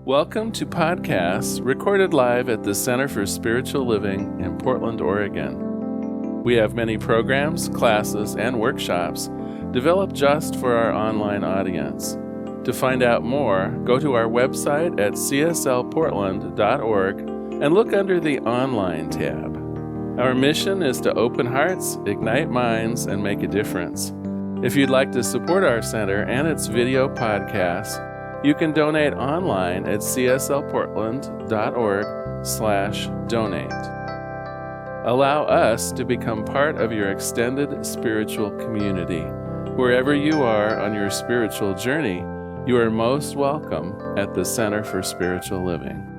Welcome to podcasts recorded live at the Center for Spiritual Living in Portland, Oregon. We have many programs, classes, and workshops developed just for our online audience. To find out more, go to our website at cslportland.org and look under the Online tab. Our mission is to open hearts, ignite minds, and make a difference. If you'd like to support our center and its video podcasts, you can donate online at cslportland.org/donate. Allow us to become part of your extended spiritual community. Wherever you are on your spiritual journey, you are most welcome at the Center for Spiritual Living.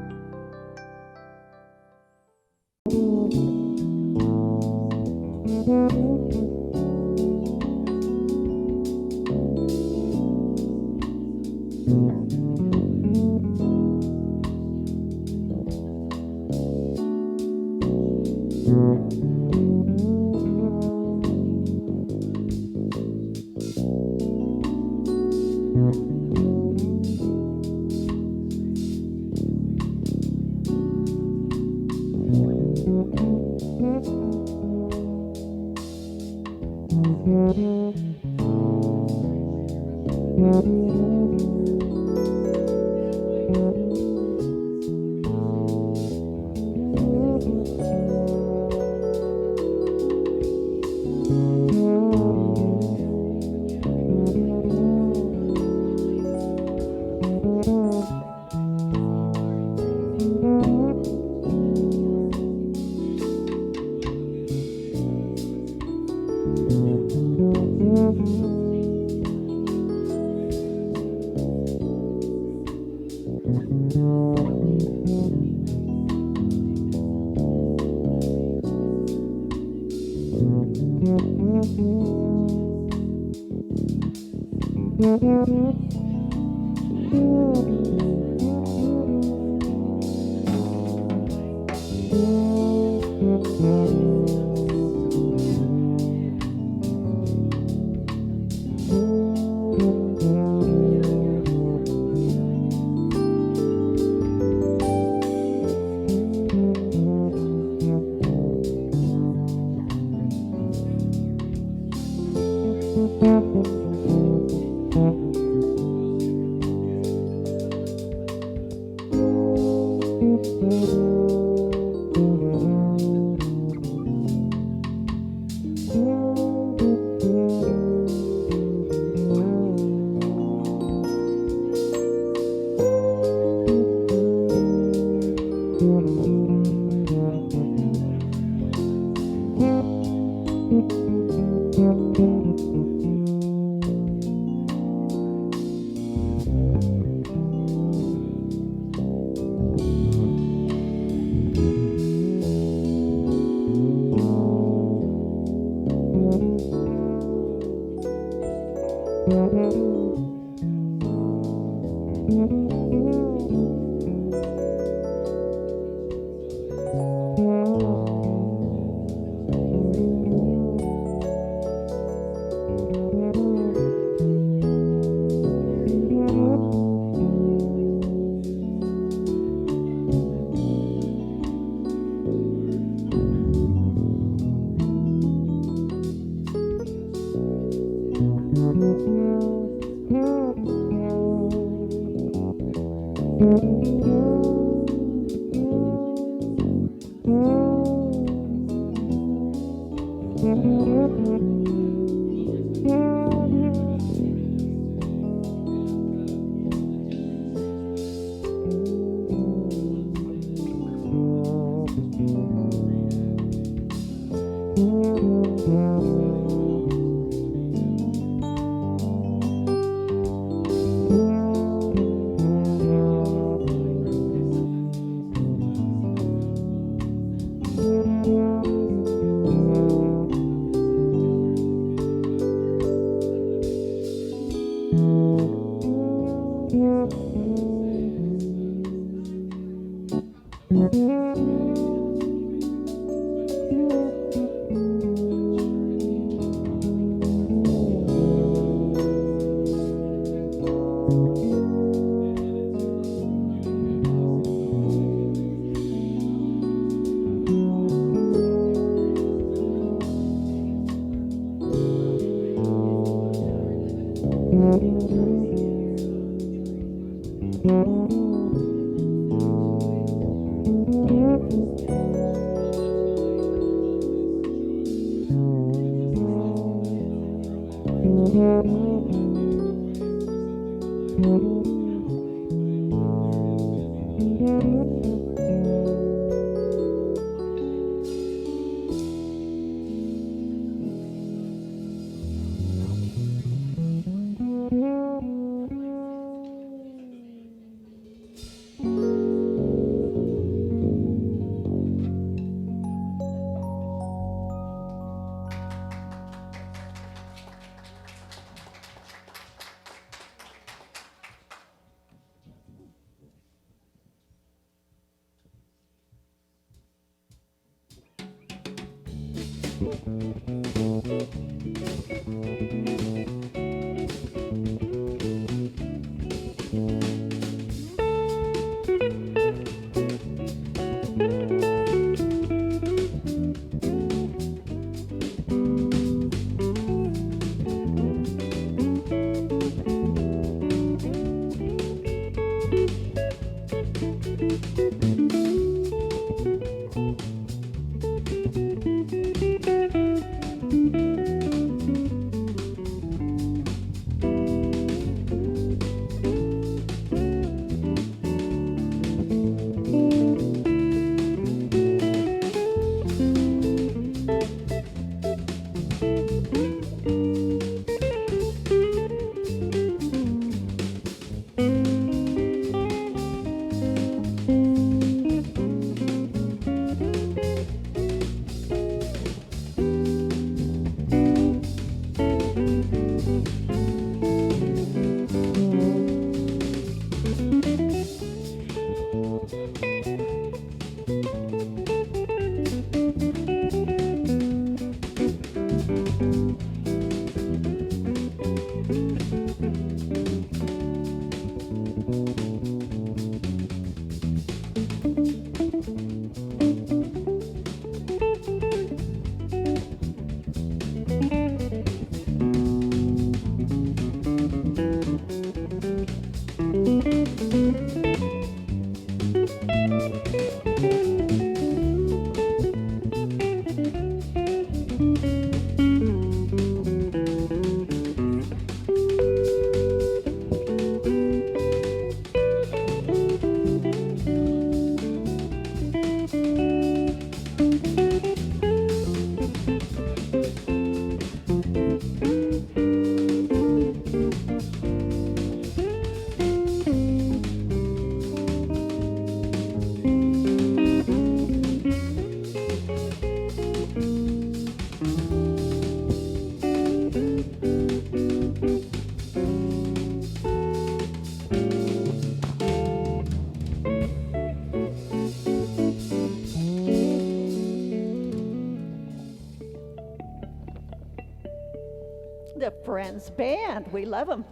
The Friends Band. We love them.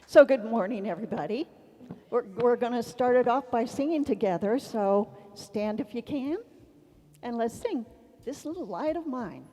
So good morning, everybody. We're going to start it off by singing together, so stand if you can, and let's sing This Little Light of Mine.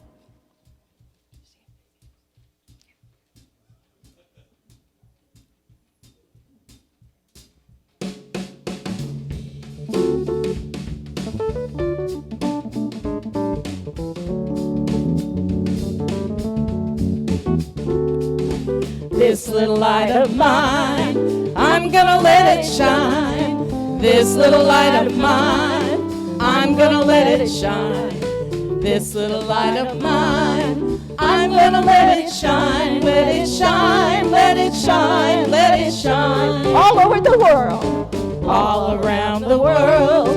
This little light of mine, I'm gonna let it shine. This little light of mine, I'm gonna let it shine. This little light of mine, I'm gonna let it shine. Let it shine, let it shine, let it shine. All over the world. All around the world,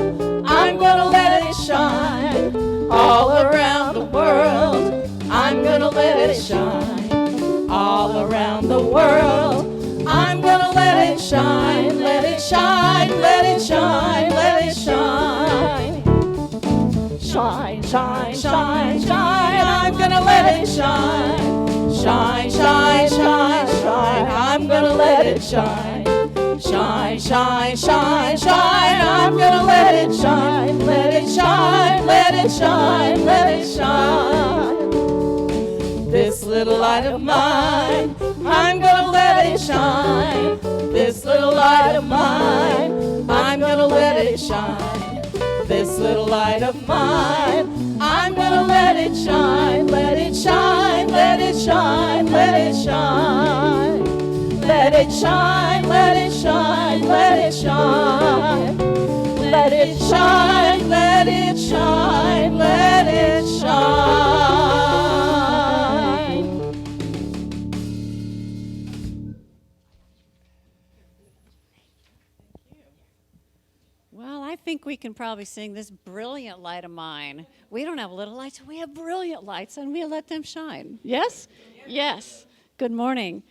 I'm gonna let it shine. All around the world, I'm gonna let it shine. All around the world, I'm gonna let it shine. Let it shine, let it shine, let it shine. Shine, shine, shine, shine, I'm gonna let it shine. Shine, shine, shine, shine, I'm gonna let it shine. Shine, shine, shine, shine, I'm gonna let it shine. Let it shine, let it shine, let it shine. This little light of mine, I'm gonna it shine. This little light of mine, I'm gonna let it shine. This little light of mine, I'm gonna let it shine. Let it shine, let it shine, let it shine. Let it shine, let it shine, let it shine. Let it shine, let it shine, let it shine. Well, I think we can probably sing This Brilliant Light of Mine. We don't have little lights, we have brilliant lights, and we let them shine. Yes? Yes. Good morning.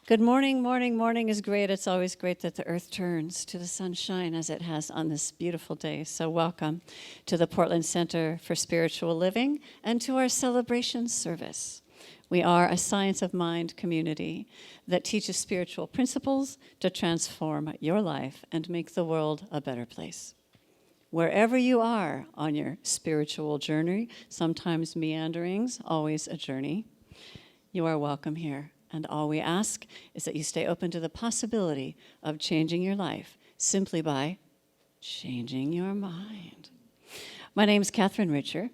Good morning, morning is great. It's always great that the earth turns to the sunshine as it has on this beautiful day. So welcome to the Portland Center for Spiritual Living and to our celebration service. We are a science of mind community that teaches spiritual principles to transform your life and make the world a better place. Wherever you are on your spiritual journey, sometimes meanderings, always a journey, you are welcome here. And all we ask is that you stay open to the possibility of changing your life simply by changing your mind. My name is Catherine Richer,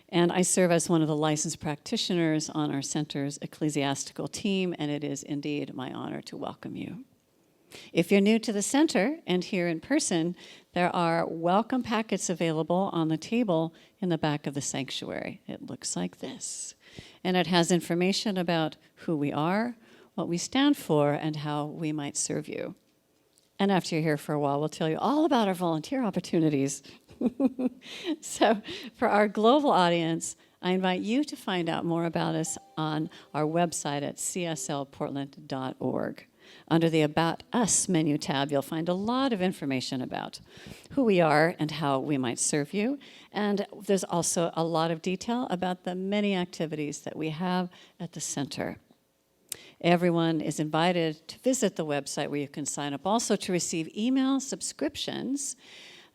and I serve as one of the licensed practitioners on our center's ecclesiastical team, and it is indeed my honor to welcome you. If you're new to the center and here in person, there are welcome packets available on the table in the back of the sanctuary. It looks like this. And it has information about who we are, what we stand for, and how we might serve you. And after you're here for a while, we'll tell you all about our volunteer opportunities. So for our global audience, I invite you to find out more about us on our website at cslportland.org. Under the About Us menu tab, you'll find a lot of information about who we are and how we might serve you. And there's also a lot of detail about the many activities that we have at the center. Everyone is invited to visit the website where you can sign up also to receive email subscriptions.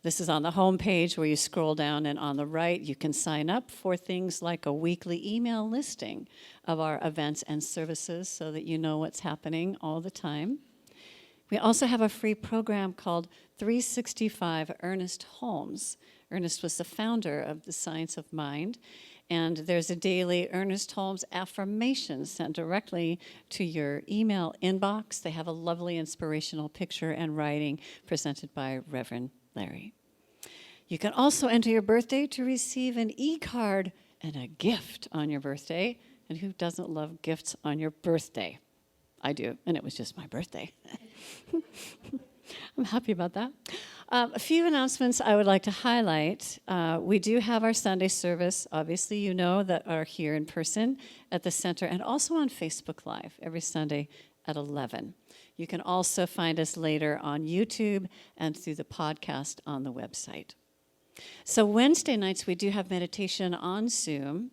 This is on the home page where you scroll down, and on the right you can sign up for things like a weekly email listing of our events and services so that you know what's happening all the time. We also have a free program called 365 Ernest Holmes. Ernest was the founder of the Science of Mind, and there's a daily Ernest Holmes affirmation sent directly to your email inbox. They have a lovely inspirational picture and writing presented by Reverend Larry. You can also enter your birthday to receive an e-card and a gift on your birthday. And who doesn't love gifts on your birthday? I do, and it was just my birthday. I'm happy about that. A few announcements I would like to highlight. We do have our Sunday service, obviously you know, that are here in person at the center and also on Facebook Live every Sunday at 11. You can also find us later on YouTube and through the podcast on the website. So Wednesday nights we do have meditation on Zoom.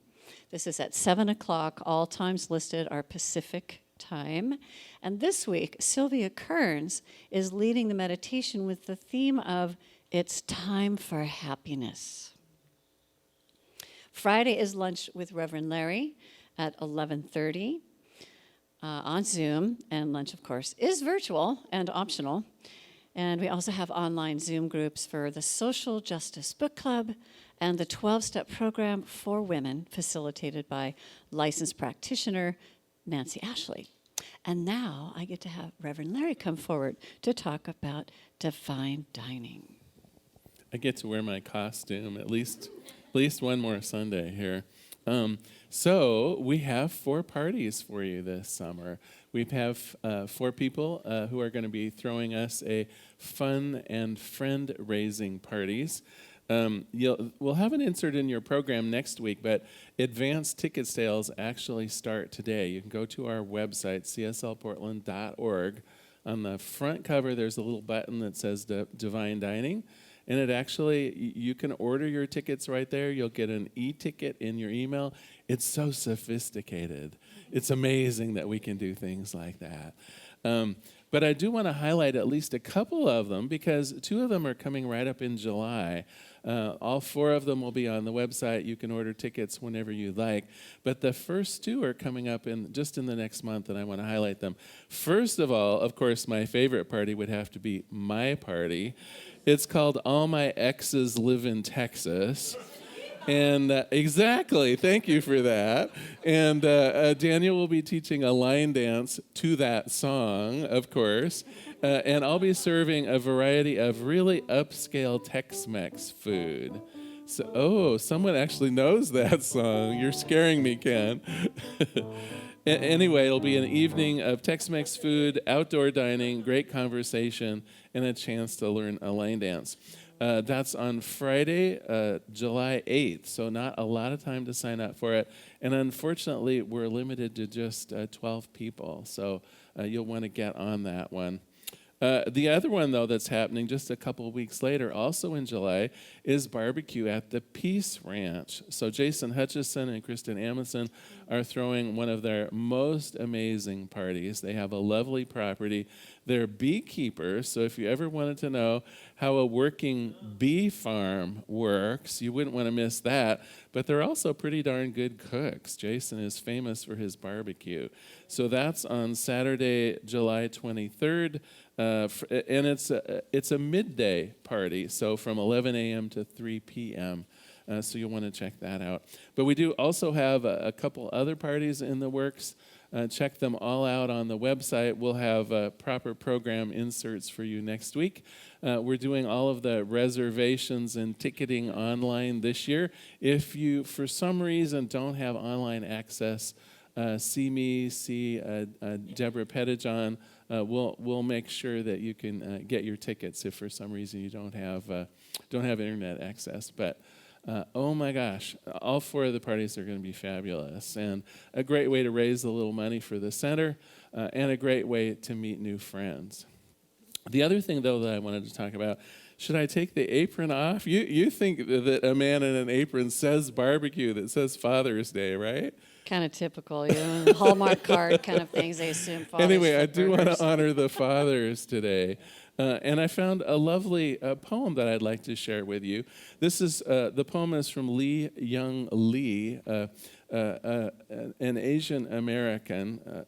This is at 7 o'clock. All times listed are Pacific time. And this week, Sylvia Kearns is leading the meditation with the theme of It's Time for Happiness. Friday is lunch with Reverend Larry at 11:30 on Zoom. And lunch, of course, is virtual and optional. And we also have online Zoom groups for the Social Justice Book Club and the 12-step program for women facilitated by licensed practitioner Nancy Ashley. And now I get to have Reverend Larry come forward to talk about divine dining. I get to wear my costume at least one more Sunday here. So we have 4 parties for you this summer. We have 4 people who are going to be throwing us a fun and friend-raising parties. We'll have an insert in your program next week, but advanced ticket sales actually start today. You can go to our website, cslportland.org. On the front cover, there's a little button that says Divine Dining, And it actually, you can order your tickets right there. You'll get an e-ticket in your email. It's so sophisticated. It's amazing that we can do things like that. But I do want to highlight at least a couple of them because 2 of them are coming right up in July. All 4 of them will be on the website. You can order tickets whenever you like. But the first 2 are coming up just in the next month, and I want to highlight them. First of all, of course, my favorite party would have to be my party. It's called All My Exes Live in Texas. And exactly, thank you for that. And Daniel will be teaching a line dance to that song, of course. And I'll be serving a variety of really upscale Tex-Mex food. So, someone actually knows that song. You're scaring me, Ken. Anyway, it'll be an evening of Tex-Mex food, outdoor dining, great conversation, and a chance to learn a line dance. That's on Friday, July 8th, so not a lot of time to sign up for it. And unfortunately, we're limited to just 12 people, so you'll want to get on that one. The other one, though, that's happening just a couple of weeks later, also in July, is barbecue at the Peace Ranch. So Jason Hutchison and Kristen Amundsen are throwing one of their most amazing parties. They have a lovely property. They're beekeepers, so if you ever wanted to know how a working bee farm works, you wouldn't want to miss that. But they're also pretty darn good cooks. Jason is famous for his barbecue. So that's on Saturday, July 23rd. And it's a midday party, so from 11 a.m. to 3 p.m., so you'll want to check that out. But we do also have a couple other parties in the works. Check them all out on the website. We'll have proper program inserts for you next week. We're doing all of the reservations and ticketing online this year. If you, for some reason, don't have online access, see me, see Deborah Pettijohn. We'll make sure that you can get your tickets if for some reason you don't have internet access. But oh my gosh, all 4 of the parties are going to be fabulous, and a great way to raise a little money for the center, and a great way to meet new friends. The other thing, though, that I wanted to talk about, should I take the apron off? You think that a man in an apron says barbecue, that says Father's Day, right? Kind of typical, Hallmark card kind of things, they assume fathers. Anyway, I do want to honor the fathers today. And I found a lovely poem that I'd like to share with you. This is, the poem is from Lee Young Lee, an Asian American,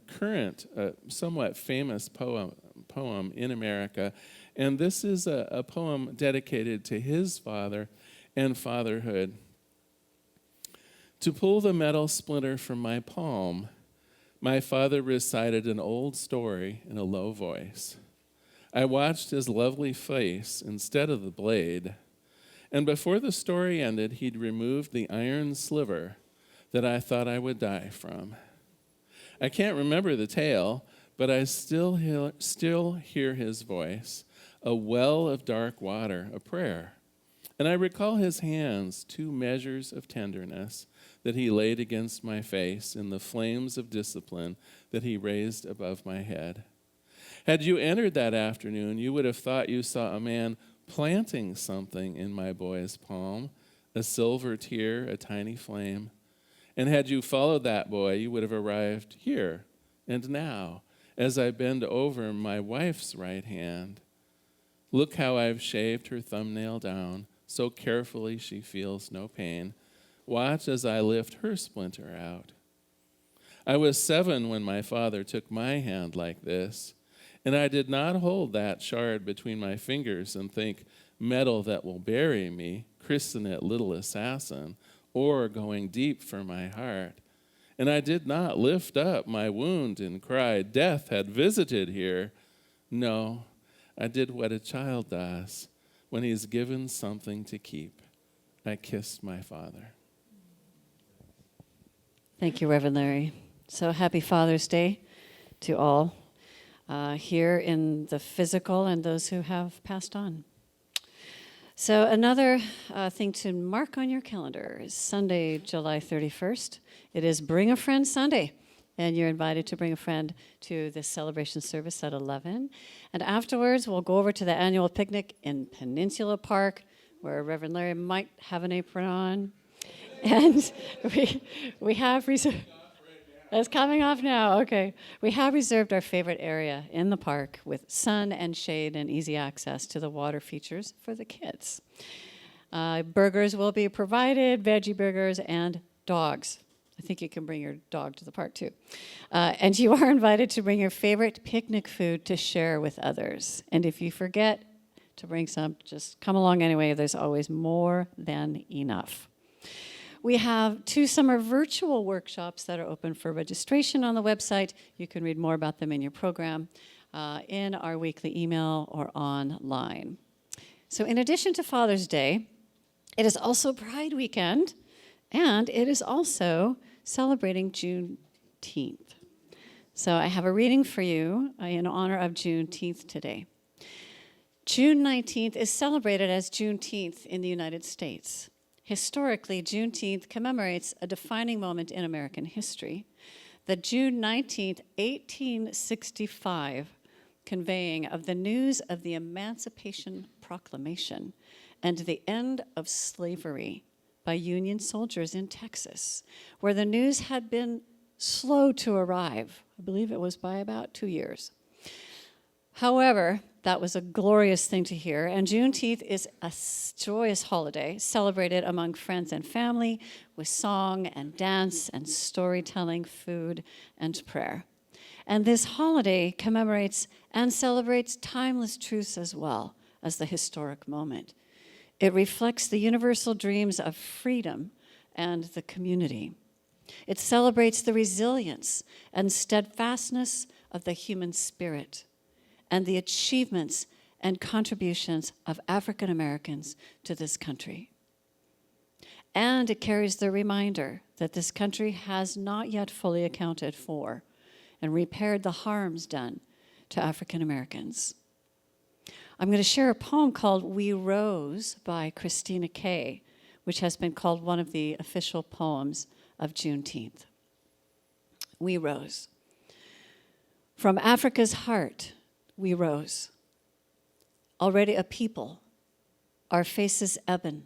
current, somewhat famous poem in America. And this is a poem dedicated to his father and fatherhood. To pull the metal splinter from my palm, my father recited an old story in a low voice. I watched his lovely face instead of the blade, and before the story ended, he'd removed the iron sliver that I thought I would die from. I can't remember the tale, but I still hear his voice, a well of dark water, a prayer. And I recall his hands, 2 measures of tenderness that he laid against my face in the flames of discipline that he raised above my head. Had you entered that afternoon, you would have thought you saw a man planting something in my boy's palm, a silver tear, a tiny flame. And had you followed that boy, you would have arrived here and now, as I bend over my wife's right hand. Look how I've shaved her thumbnail down, so carefully she feels no pain. Watch as I lift her splinter out. I was 7 when my father took my hand like this, and I did not hold that shard between my fingers and think, metal that will bury me, christen it little assassin, or going deep for my heart. And I did not lift up my wound and cry, death had visited here. No, I did what a child does when he's given something to keep. I kissed my father. Thank you, Reverend Larry. So happy Father's Day to all here in the physical and those who have passed on. So another thing to mark on your calendar is Sunday, July 31st. It is Bring a Friend Sunday. And you're invited to bring a friend to this celebration service at 11. And afterwards, we'll go over to the annual picnic in Peninsula Park, where Reverend Larry might have an apron on. And we have reserved... It's coming off now, okay. We have reserved our favorite area in the park with sun and shade and easy access to the water features for the kids. Burgers will be provided, veggie burgers, and dogs. I think you can bring your dog to the park too. And you are invited to bring your favorite picnic food to share with others. And if you forget to bring some, just come along anyway. There's always more than enough. We have 2 summer virtual workshops that are open for registration on the website. You can read more about them in your program, in our weekly email or online. So in addition to Father's Day, it is also Pride Weekend, and it is also celebrating Juneteenth. So I have a reading for you in honor of Juneteenth today. June 19th is celebrated as Juneteenth in the United States. Historically, Juneteenth commemorates a defining moment in American history, the June 19th, 1865 conveying of the news of the Emancipation Proclamation and the end of slavery by Union soldiers in Texas, where the news had been slow to arrive. I believe it was by about 2 years. However, that was a glorious thing to hear, and Juneteenth is a joyous holiday celebrated among friends and family with song and dance and storytelling, food, and prayer. And this holiday commemorates and celebrates timeless truths as well as the historic moment. It reflects the universal dreams of freedom and the community. It celebrates the resilience and steadfastness of the human spirit and the achievements and contributions of African Americans to this country. And it carries the reminder that this country has not yet fully accounted for and repaired the harms done to African Americans. I'm going to share a poem called We Rose by Christina Kay, which has been called one of the official poems of Juneteenth. We rose. From Africa's heart, we rose. Already a people, our faces ebon,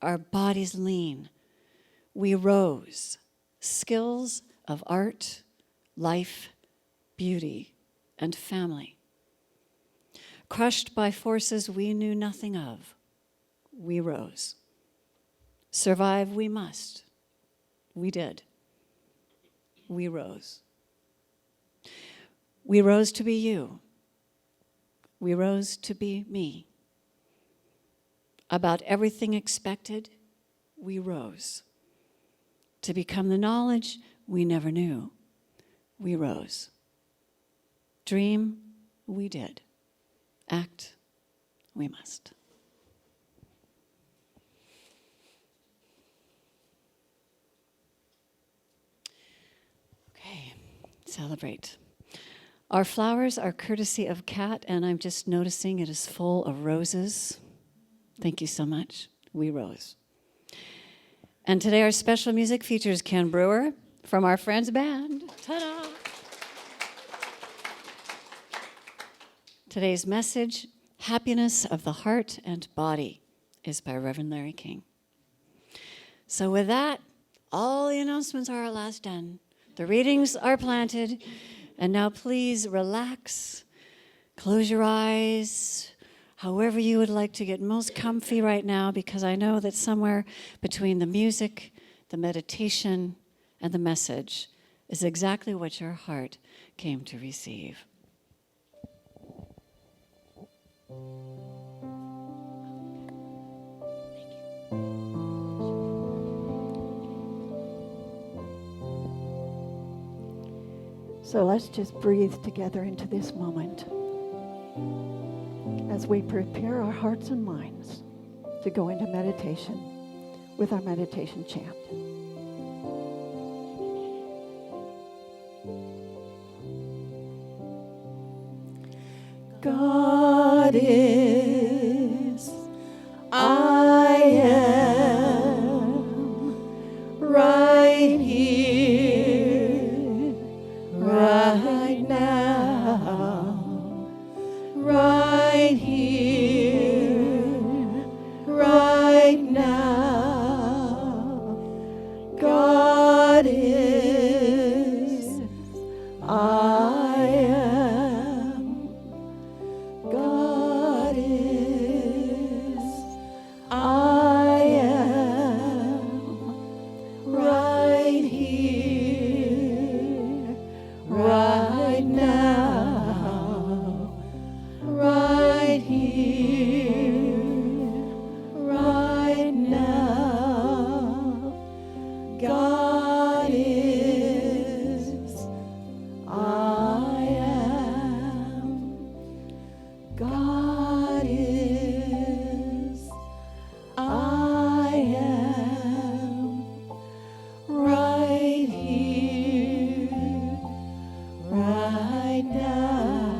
our bodies lean. We rose, skills of art, life, beauty, and family. Crushed by forces we knew nothing of, we rose. Survive we must. We did. We rose. We rose to be you. We rose to be me. About everything expected, we rose. To become the knowledge we never knew, we rose. Dream, we did. Act, we must. Okay, celebrate. Our flowers are courtesy of Kat, and I'm just noticing it is full of roses. Thank you so much. We rose. And today our special music features Ken Brewer from our Friends Band. Ta-da! Today's message, Happiness of the Heart and Body, is by Reverend Larry King. So with that, all the announcements are at last done. The readings are planted. And now please relax, close your eyes, however you would like to get most comfy right now, because I know that somewhere between the music, the meditation, and the message is exactly what your heart came to receive. So let's just breathe together into this moment as we prepare our hearts and minds to go into meditation with our meditation chant. God is, I am right here right now, right here, right now. God is, I am. God is, I am. Right here, right now, right here, right now. God is, I am. God is, I am. Right here, right now,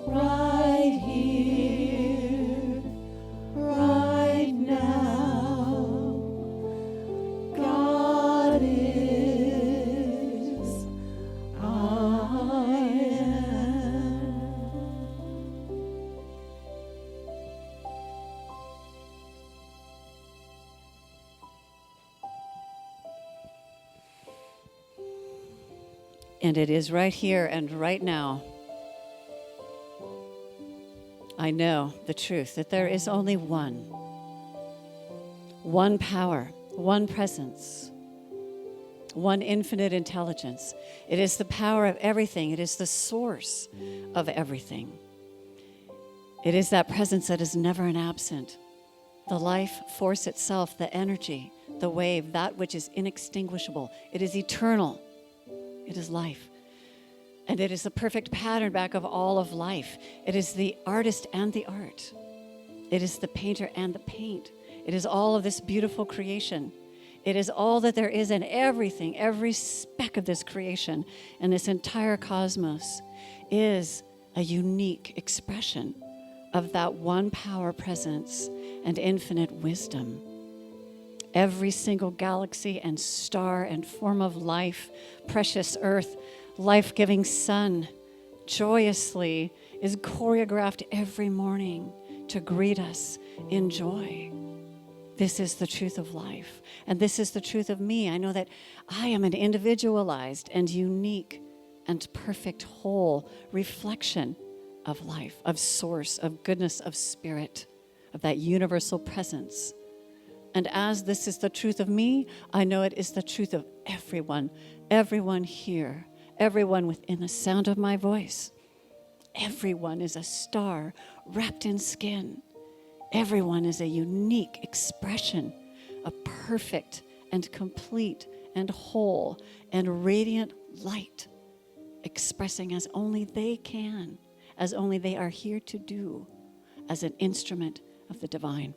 right here, right now. God is, I am. And it is right here and right now. I know the truth that there is only one power, one presence, one infinite intelligence. It is the power of everything. It is the source of everything. It is that presence that is never an absent. The life force itself, the energy, the wave, that which is inextinguishable. It is eternal. It is life. And it is the perfect pattern back of all of life. It is the artist and the art. It is the painter and the paint. It is all of this beautiful creation. It is all that there is in everything, every speck of this creation and this entire cosmos is a unique expression of that one power presence and infinite wisdom. Every single galaxy and star and form of life, precious earth, life-giving sun, joyously is choreographed every morning to greet us in joy. This is the truth of life, and this is the truth of me. I know that I am an individualized and unique and perfect whole reflection of life, of source, of goodness, of spirit, of that universal presence. And as this is the truth of me, I know it is the truth of everyone here, everyone within the sound of my voice. Everyone is a star wrapped in skin. Everyone is a unique expression, a perfect and complete and whole and radiant light, expressing as only they can, as only they are here to do, as an instrument of the divine.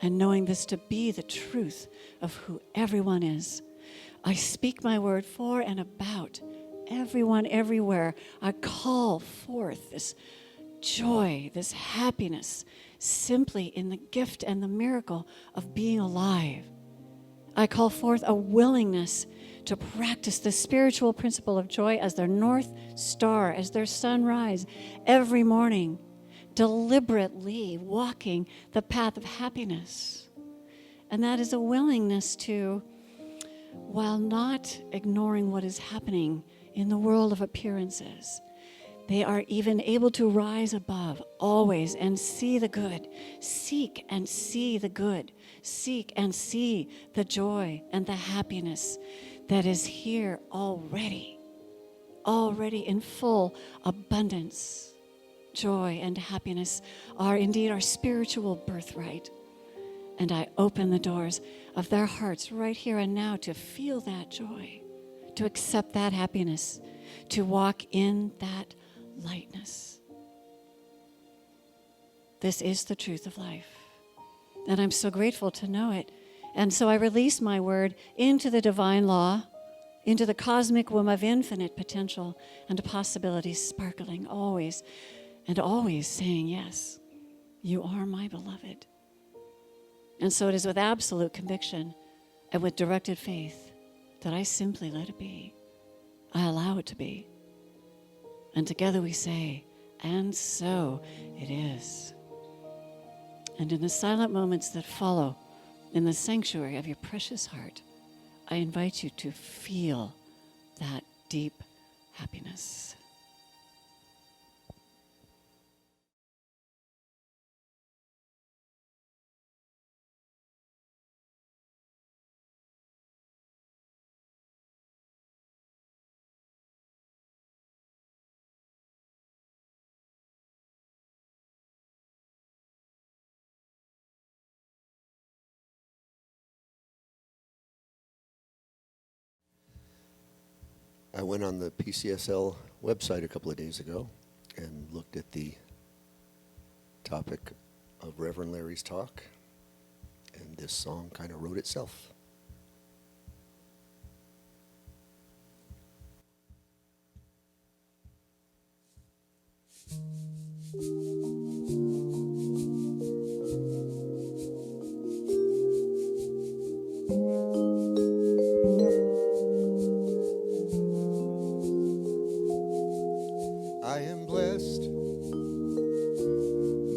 And knowing this to be the truth of who everyone is, I speak my word for and about everyone everywhere. I call forth this joy, this happiness, simply in the gift and the miracle of being alive. I call forth a willingness to practice the spiritual principle of joy as their north star, as their sunrise every morning, deliberately walking the path of happiness. And that is a willingness to, while not ignoring what is happening in the world of appearances, they are even able to rise above always and see the good, seek and see the good, seek and see the joy and the happiness that is here already in full abundance. Joy and happiness are indeed our spiritual birthright. And I open the doors of their hearts right here and now to feel that joy, to accept that happiness, to walk in that lightness. This is the truth of life. And I'm so grateful to know it. And so I release my word into the divine law, into the cosmic womb of infinite potential and possibilities, sparkling always and always saying, yes, you are my beloved. And so it is with absolute conviction and with directed faith that I simply let it be. I allow it to be. And together we say, and so it is. And in the silent moments that follow, in the sanctuary of your precious heart, I invite you to feel that deep happiness. I went on the PCSL website a couple of days ago and looked at the topic of Reverend Larry's talk, and this song kind of wrote itself. I am blessed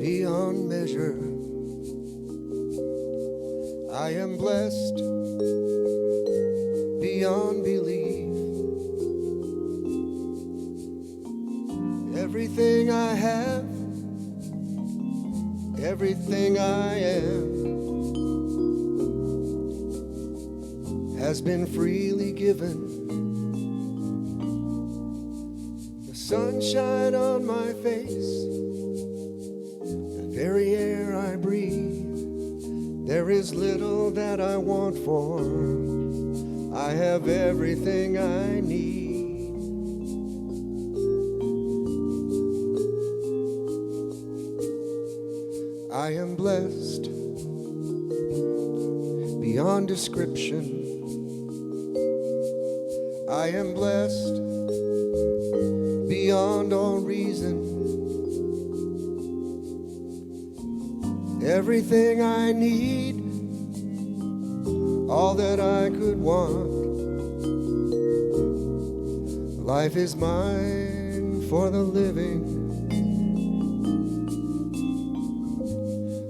beyond measure. I am blessed beyond belief. Everything I have, everything I am, has been freely given. Sunshine on my face, the very air I breathe. There is little that I want for. I have everything I need. I am blessed beyond description. I am blessed beyond all reason. Everything I need, all that I could want. Life is mine for the living.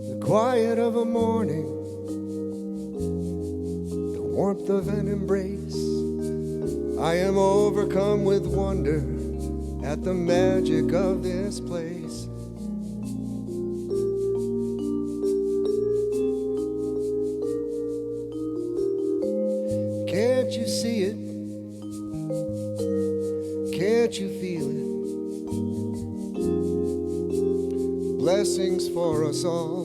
The quiet of a morning, the warmth of an embrace. I am overcome with wonder at the magic of this place. Can't you see it? Can't you feel it? Blessings for us all.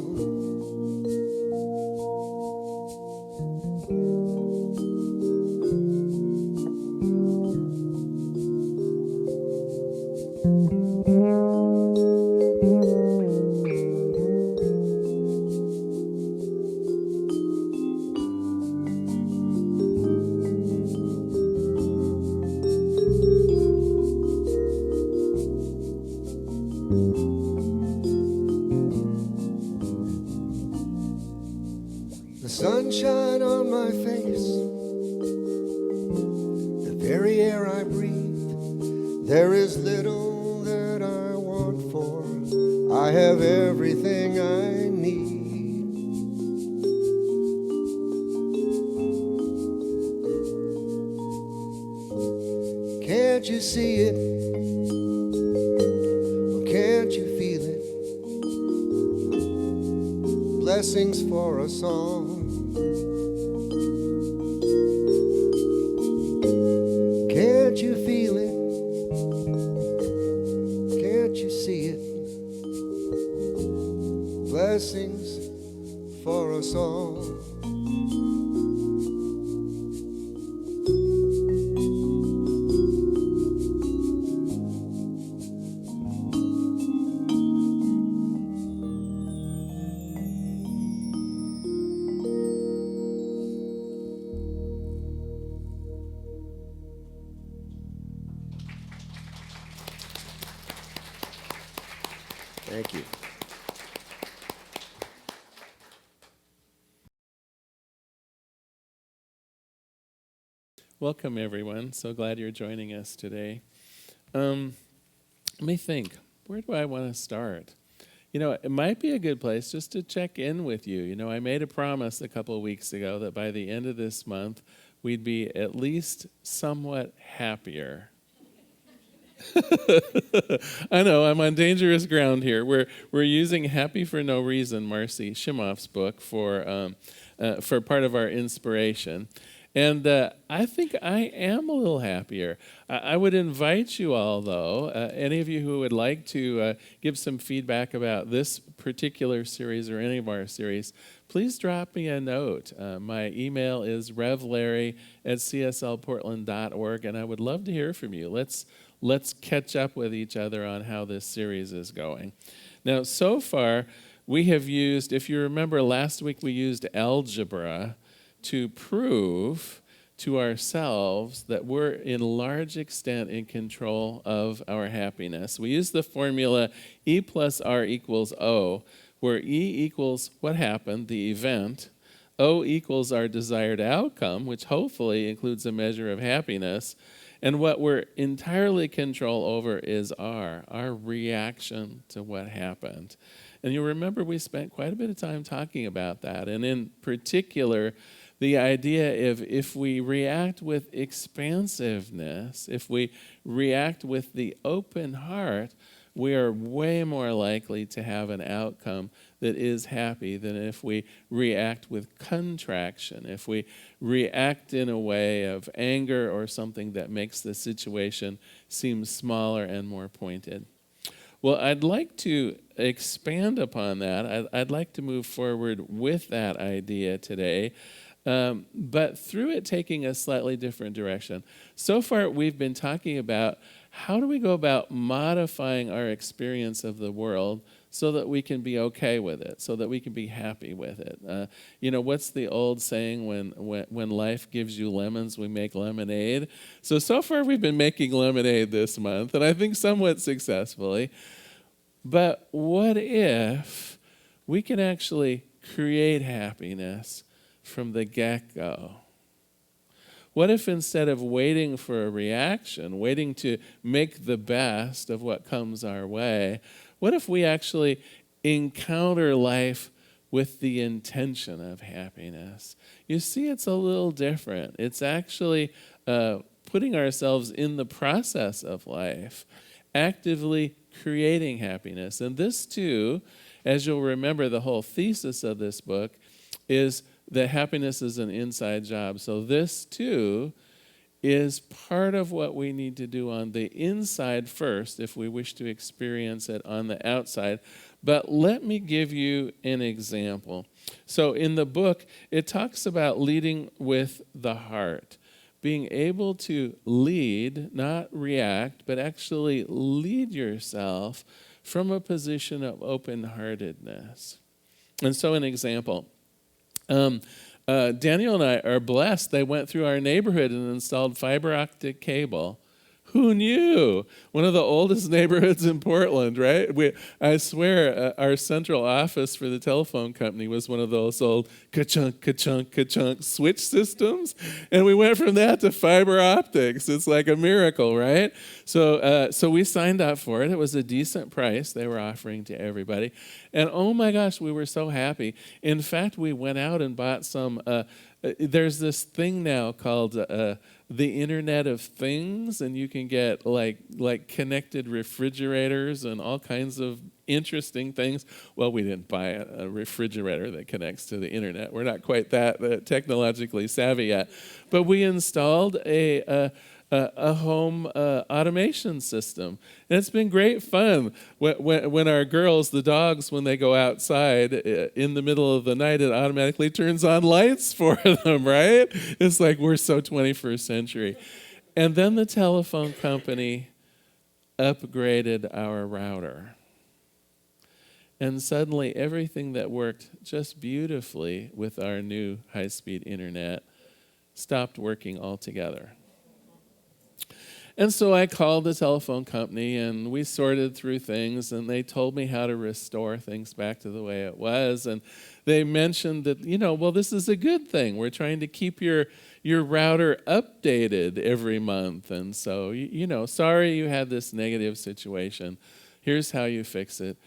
The sunshine on my face, the very air I breathe. There is little that I want for. I have everything I need. Can't you see it? Or can't you feel it? Blessings for us all. Can't you feel it? Can't you see it? Blessings for us all. Thank you. Welcome, everyone. So glad you're joining us today. Let me think. Where do I want to start? It might be a good place just to check in with you. I made a promise a couple of weeks ago that by the end of this month, we'd be at least somewhat happier. I know, I'm on dangerous ground here. We're using Happy for No Reason, Marci, Shimoff's book, for part of our inspiration. And I think I am a little happier. I would invite you all, though, any of you who would like to give some feedback about this particular series or any of our series, please drop me a note. My email is revlarry@cslportland.org, and I would love to hear from you. Let's catch up with each other on how this series is going. Now, so far, we have used, if you remember last week, we used algebra to prove to ourselves that we're in large extent in control of our happiness. We used the formula E plus R equals O, where E equals what happened, the event, O equals our desired outcome, which hopefully includes a measure of happiness, and what we're entirely control over is our reaction to what happened. And you remember we spent quite a bit of time talking about that, and in particular, the idea of if we react with expansiveness, if we react with the open heart, we are way more likely to have an outcome that is happy than if we react with contraction, if we react in a way of anger or something that makes the situation seem smaller and more pointed. Well, I'd like to expand upon that. I'd like to move forward with that idea today, but through it taking a slightly different direction. So far, we've been talking about how do we go about modifying our experience of the world so that we can be okay with it, so that we can be happy with it. What's the old saying, when life gives you lemons, we make lemonade? So far we've been making lemonade this month, and I think somewhat successfully. But what if we can actually create happiness from the get-go? What if instead of waiting for a reaction, waiting to make the best of what comes our way, what if we actually encounter life with the intention of happiness? You see, it's a little different. It's actually putting ourselves in the process of life, actively creating happiness. And this too, as you'll remember, the whole thesis of this book is that happiness is an inside job. So this too is part of what we need to do on the inside first if we wish to experience it on the outside. But let me give you an example. So in the book, it talks about leading with the heart, being able to lead, not react, but actually lead yourself from a position of open-heartedness. And so an example. Daniel and I are blessed. They went through our neighborhood and installed fiber optic cable. Who knew? One of the oldest neighborhoods in Portland, right? I swear our central office for the telephone company was one of those old ka-chunk, ka-chunk, ka-chunk switch systems. And we went from that to fiber optics. It's like a miracle, right? So we signed up for it. It was a decent price they were offering to everybody. And oh my gosh, we were so happy. In fact, we went out and bought some, there's this thing now called the Internet of Things, and you can get like connected refrigerators and all kinds of interesting things. Well, we didn't buy a refrigerator that connects to the internet. We're not quite that technologically savvy yet. But we installed a home automation system. And it's been great fun. When our girls, the dogs, when they go outside in the middle of the night, it automatically turns on lights for them, right? It's like we're so 21st century. And then the telephone company upgraded our router. And suddenly everything that worked just beautifully with our new high-speed internet stopped working altogether. And so I called the telephone company, and we sorted through things, and they told me how to restore things back to the way it was. And they mentioned that, well, this is a good thing. We're trying to keep your your router updated every month. And so, sorry you had this negative situation. Here's how you fix it.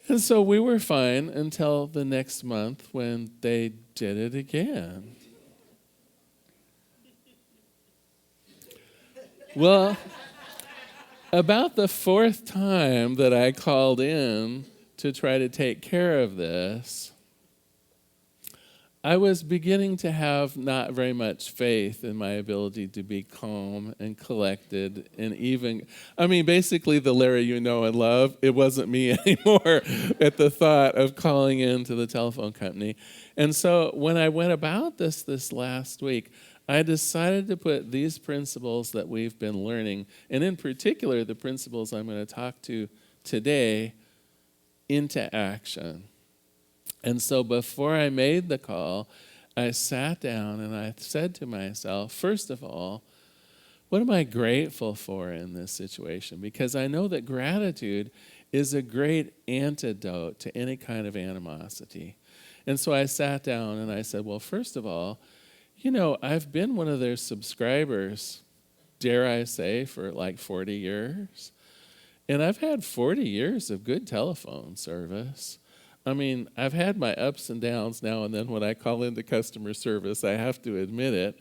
And so we were fine until the next month when they did it again. Well, about the fourth time that I called in to try to take care of this, I was beginning to have not very much faith in my ability to be calm and collected and even, basically the Larry you know and love, it wasn't me anymore at the thought of calling into the telephone company. And so when I went about this last week, I decided to put these principles that we've been learning, and in particular the principles I'm going to talk to today, into action. And so before I made the call, I sat down and I said to myself, first of all, what am I grateful for in this situation? Because I know that gratitude is a great antidote to any kind of animosity. And so I sat down and I said, well, first of all, I've been one of their subscribers, dare I say, for like 40 years. And I've had 40 years of good telephone service. I've had my ups and downs now and then when I call into customer service, I have to admit it.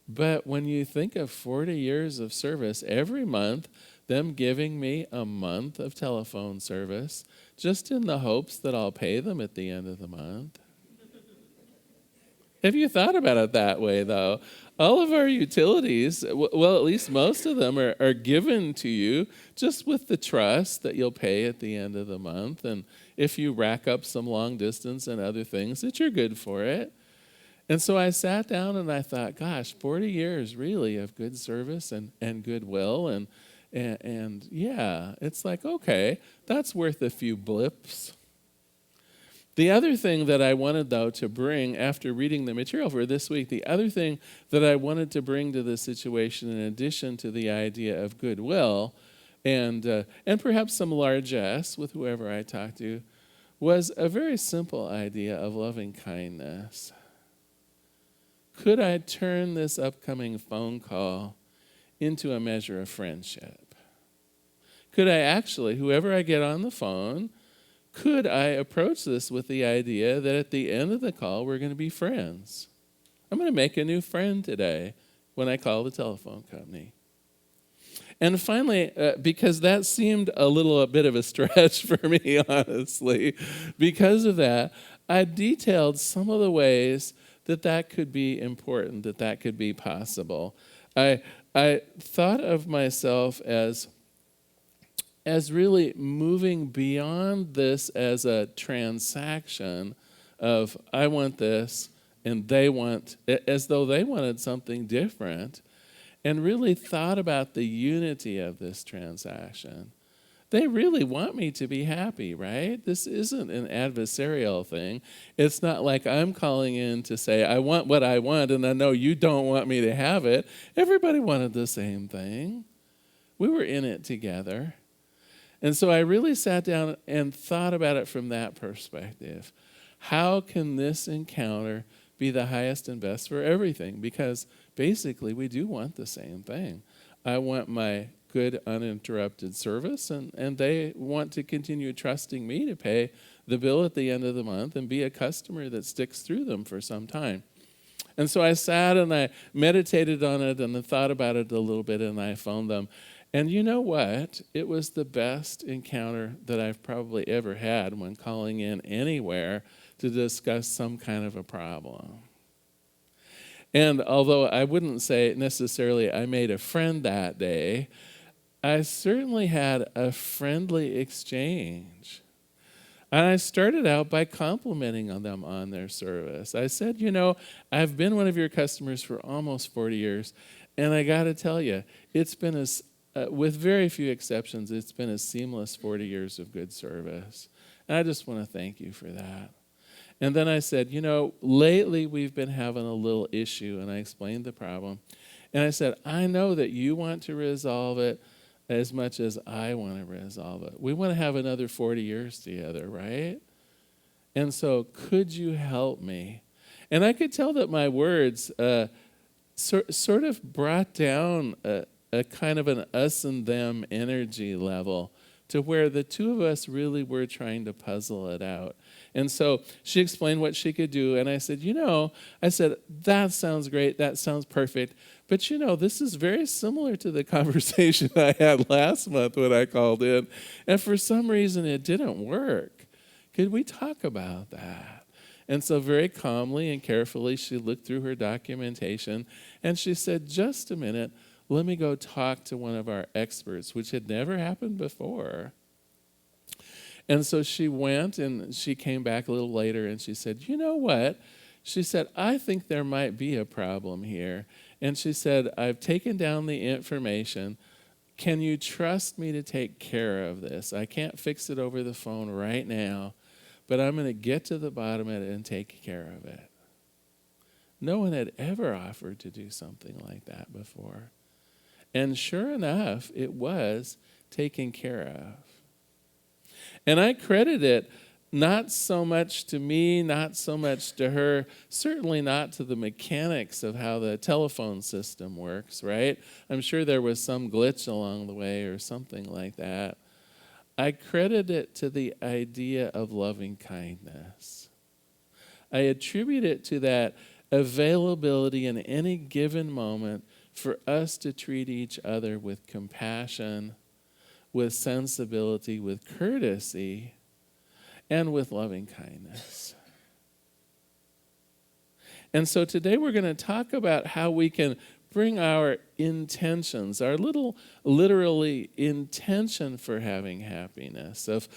But when you think of 40 years of service, every month, them giving me a month of telephone service, just in the hopes that I'll pay them at the end of the month. Have you thought about it that way, though? All of our utilities, well, at least most of them are given to you just with the trust that you'll pay at the end of the month. And if you rack up some long distance and other things, that you're good for it. And so I sat down and I thought, gosh, 40 years really of good service and goodwill. And yeah, it's like, okay, that's worth a few blips. The other thing that I wanted, though, to bring after reading the material for this week, the other thing that I wanted to bring to this situation, in addition to the idea of goodwill and perhaps some largesse with whoever I talked to, was a very simple idea of loving kindness. Could I turn this upcoming phone call into a measure of friendship? Could I actually, whoever I get on the phone, could I approach this with the idea that at the end of the call, we're going to be friends? I'm going to make a new friend today when I call the telephone company. And finally, because that seemed a bit of a stretch for me, honestly, because of that, I detailed some of the ways that could be important, that could be possible. I thought of myself as really moving beyond this as a transaction of I want this and they want, as though they wanted something different, and really thought about the unity of this transaction. They really want me to be happy, right? This isn't an adversarial thing. It's not like I'm calling in to say, I want what I want, and I know you don't want me to have it. Everybody wanted the same thing. We were in it together. And so I really sat down and thought about it from that perspective. How can this encounter be the highest and best for everything? Because basically we do want the same thing. I want my good uninterrupted service, and they want to continue trusting me to pay the bill at the end of the month and be a customer that sticks through them for some time. And so I sat and I meditated on it and I thought about it a little bit, and I phoned them. And you know what? It was the best encounter that I've probably ever had when calling in anywhere to discuss some kind of a problem. And although I wouldn't say necessarily I made a friend that day, I certainly had a friendly exchange. And I started out by complimenting on them on their service. I said, I've been one of your customers for almost 40 years, and I got to tell you, it's been with very few exceptions, it's been a seamless 40 years of good service. And I just want to thank you for that. And then I said, lately we've been having a little issue, and I explained the problem. And I said, I know that you want to resolve it as much as I want to resolve it. We want to have another 40 years together, right? And so could you help me? And I could tell that my words sort of brought down a kind of an us and them energy level to where the two of us really were trying to puzzle it out. And so she explained what she could do, and I said, that sounds great, that sounds perfect, but this is very similar to the conversation I had last month when I called in, and for some reason it didn't work. Could we talk about that? And so very calmly and carefully she looked through her documentation, and she said, just a minute, let me go talk to one of our experts, which had never happened before. And so she went, and she came back a little later, and she said, you know what? She said, I think there might be a problem here. And she said, I've taken down the information. Can you trust me to take care of this? I can't fix it over the phone right now, but I'm going to get to the bottom of it and take care of it. No one had ever offered to do something like that before. And sure enough, it was taken care of. And I credit it not so much to me, not so much to her, certainly not to the mechanics of how the telephone system works, right? I'm sure there was some glitch along the way or something like that. I credit it to the idea of loving kindness. I attribute it to that availability in any given moment for us to treat each other with compassion, with sensibility, with courtesy, and with loving kindness. And so today we're going to talk about how we can bring our intentions, our little literally intention for having happiness, of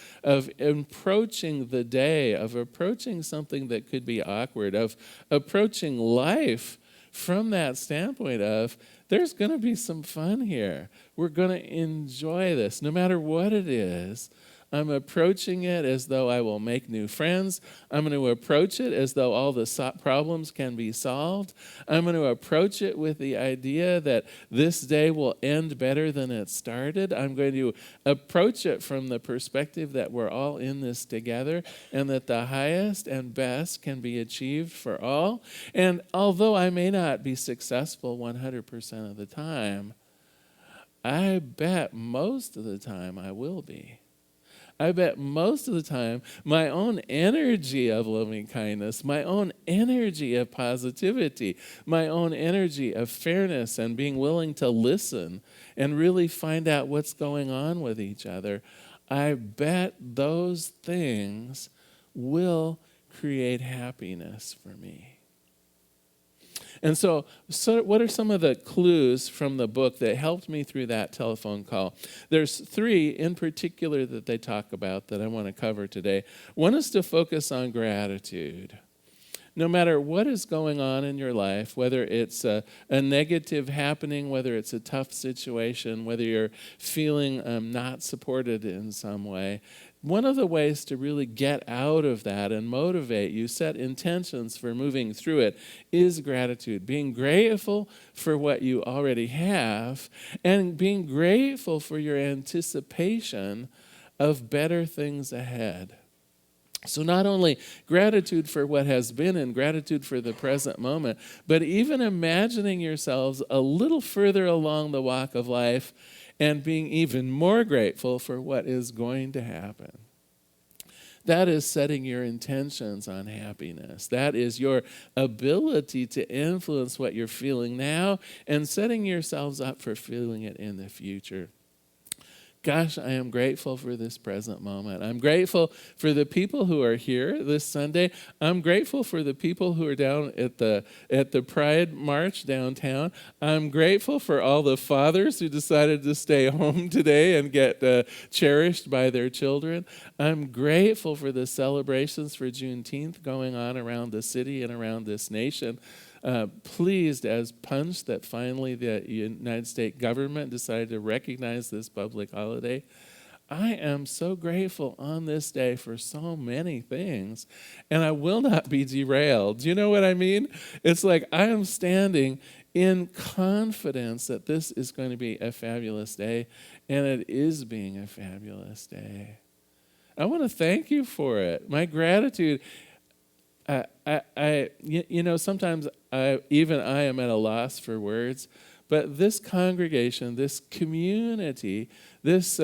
approaching the day, of approaching something that could be awkward, of approaching life from that standpoint of, there's going to be some fun here. We're going to enjoy this. No matter what it is, I'm approaching it as though I will make new friends. I'm going to approach it as though all the problems can be solved. I'm going to approach it with the idea that this day will end better than it started. I'm going to approach it from the perspective that we're all in this together and that the highest and best can be achieved for all. And although I may not be successful 100% of the time, I bet most of the time I will be. I bet most of the time my own energy of loving kindness, my own energy of positivity, my own energy of fairness and being willing to listen and really find out what's going on with each other, I bet those things will create happiness for me. And so what are some of the clues from the book that helped me through that telephone call? There's 3 in particular that they talk about that I want to cover today. One is to focus on gratitude. No matter what is going on in your life, whether it's a negative happening, whether it's a tough situation, whether you're feeling not supported in some way, one of the ways to really get out of that and motivate you, set intentions for moving through it, is gratitude. Being grateful for what you already have and being grateful for your anticipation of better things ahead. So not only gratitude for what has been and gratitude for the present moment, but even imagining yourselves a little further along the walk of life and being even more grateful for what is going to happen. That is setting your intentions on happiness. That is your ability to influence what you're feeling now and setting yourselves up for feeling it in the future. Gosh, I am grateful for this present moment. I'm grateful for the people who are here this Sunday. I'm grateful for the people who are down at the Pride March downtown. I'm grateful for all the fathers who decided to stay home today and get cherished by their children. I'm grateful for the celebrations for Juneteenth going on around the city and around this nation. Pleased as punch that finally the United States government decided to recognize this public holiday. I am so grateful on this day for so many things, and I will not be derailed. Do you know what I mean? It's like I am standing in confidence that this is going to be a fabulous day, and it is being a fabulous day. I want to thank you for it. My gratitude Sometimes I am at a loss for words, but this congregation, this community, this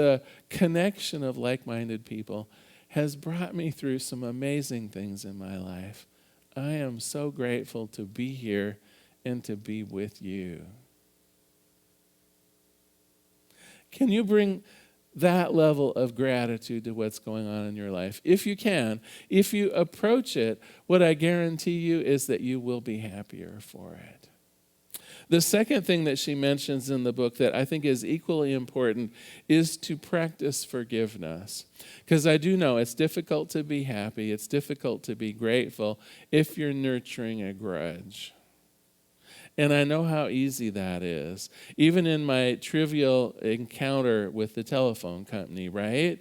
connection of like-minded people has brought me through some amazing things in my life. I am so grateful to be here and to be with you. Can you bring that level of gratitude to what's going on in your life? If you can, if you approach it, what I guarantee you is that you will be happier for it. The second thing that she mentions in the book that I think is equally important is to practice forgiveness. Because I do know it's difficult to be happy, it's difficult to be grateful if you're nurturing a grudge. And I know how easy that is. Even in my trivial encounter with the telephone company, right?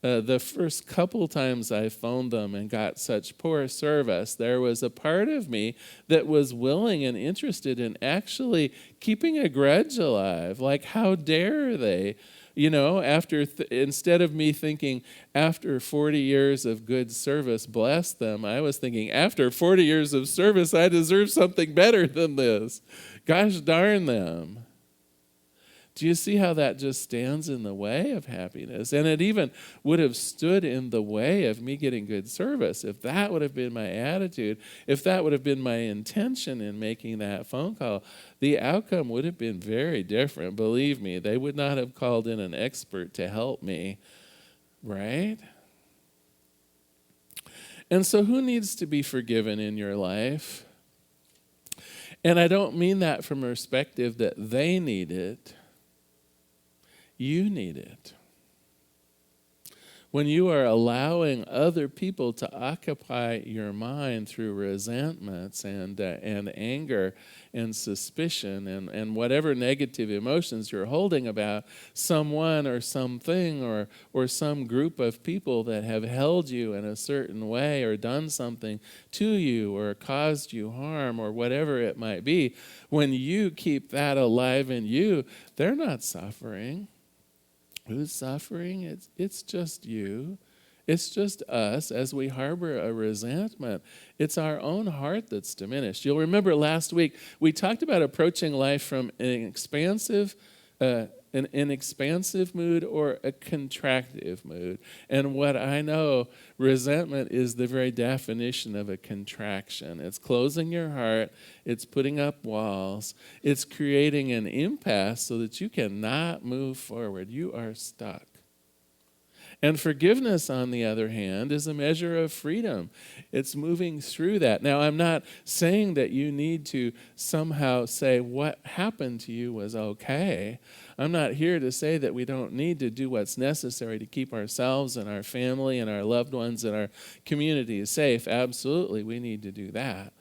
The first couple times I phoned them and got such poor service, there was a part of me that was willing and interested in actually keeping a grudge alive. Like, how dare they? Instead of me thinking, after 40 years of good service, bless them, I was thinking, after 40 years of service, I deserve something better than this. Gosh darn them. Do you see how that just stands in the way of happiness? And it even would have stood in the way of me getting good service. If that would have been my attitude, if that would have been my intention in making that phone call, the outcome would have been very different. Believe me, they would not have called in an expert to help me, right? And so who needs to be forgiven in your life? And I don't mean that from a perspective that they need it. You need it. When you are allowing other people to occupy your mind through resentments and anger and suspicion and whatever negative emotions you're holding about someone or something or some group of people that have held you in a certain way or done something to you or caused you harm or whatever it might be, when you keep that alive in you, they're not suffering. Who's suffering? It's just you. It's just us as we harbor a resentment. It's our own heart that's diminished. You'll remember last week we talked about approaching life from an expansive mood or a contractive mood. And what I know, resentment is the very definition of a contraction. It's closing your heart. It's putting up walls. It's creating an impasse so that you cannot move forward. You are stuck. And forgiveness, on the other hand, is a measure of freedom. It's moving through that. Now, I'm not saying that you need to somehow say what happened to you was okay. I'm not here to say that we don't need to do what's necessary to keep ourselves and our family and our loved ones and our community safe. Absolutely, we need to do that.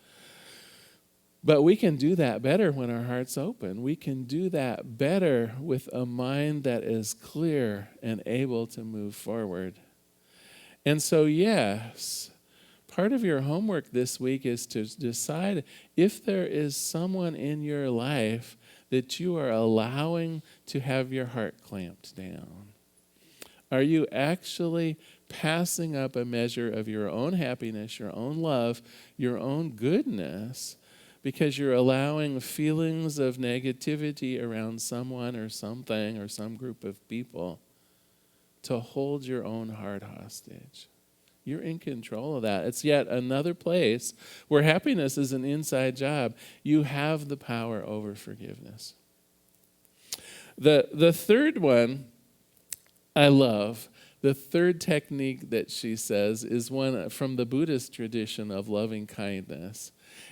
But we can do that better when our heart's open. We can do that better with a mind that is clear and able to move forward. And so, yes, part of your homework this week is to decide if there is someone in your life that you are allowing to have your heart clamped down. Are you actually passing up a measure of your own happiness, your own love, your own goodness, because you're allowing feelings of negativity around someone or something or some group of people to hold your own heart hostage? You're in control of that. It's yet another place where happiness is an inside job. You have the power over forgiveness. The third one I love. The third technique that she says is one from the Buddhist tradition of loving kindness.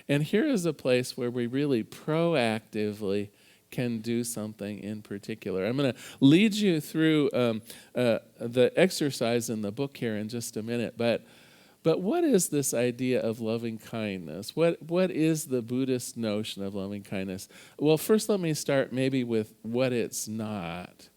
And here is a place where we really proactively can do something in particular. I'm going to lead you through the exercise in the book here in just a minute. But what is this idea of loving kindness? What is the Buddhist notion of loving kindness? Well, first let me start maybe with what it's not.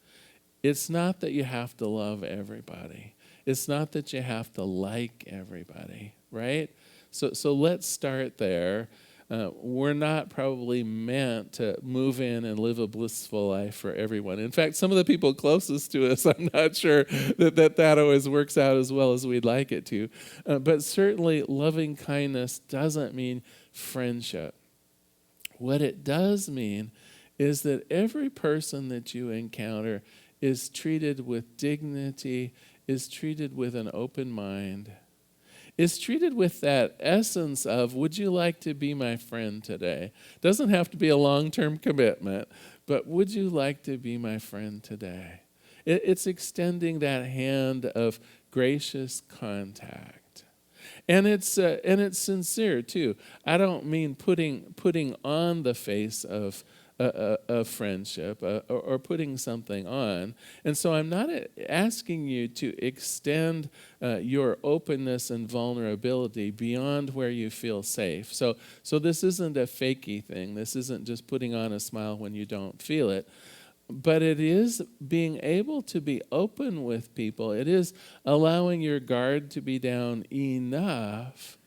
It's not that you have to love everybody. It's not that you have to like everybody, right? So let's start there. we're not probably meant to move in and live a blissful life for everyone. In fact, some of the people closest to us, I'm not sure that always works out as well as we'd like it to. But certainly loving kindness doesn't mean friendship. What it does mean is that every person that you encounter is treated with dignity, is treated with an open mind, is treated with that essence of, would you like to be my friend today? Doesn't have to be a long-term commitment, but would you like to be my friend today? It's extending that hand of gracious contact. And it's sincere too. I don't mean putting on the face of friendship or putting something on. And so I'm not asking you to extend your openness and vulnerability beyond where you feel safe. So this isn't a fakey thing. This isn't just putting on a smile when you don't feel it. But it is being able to be open with people. It is allowing your guard to be down enough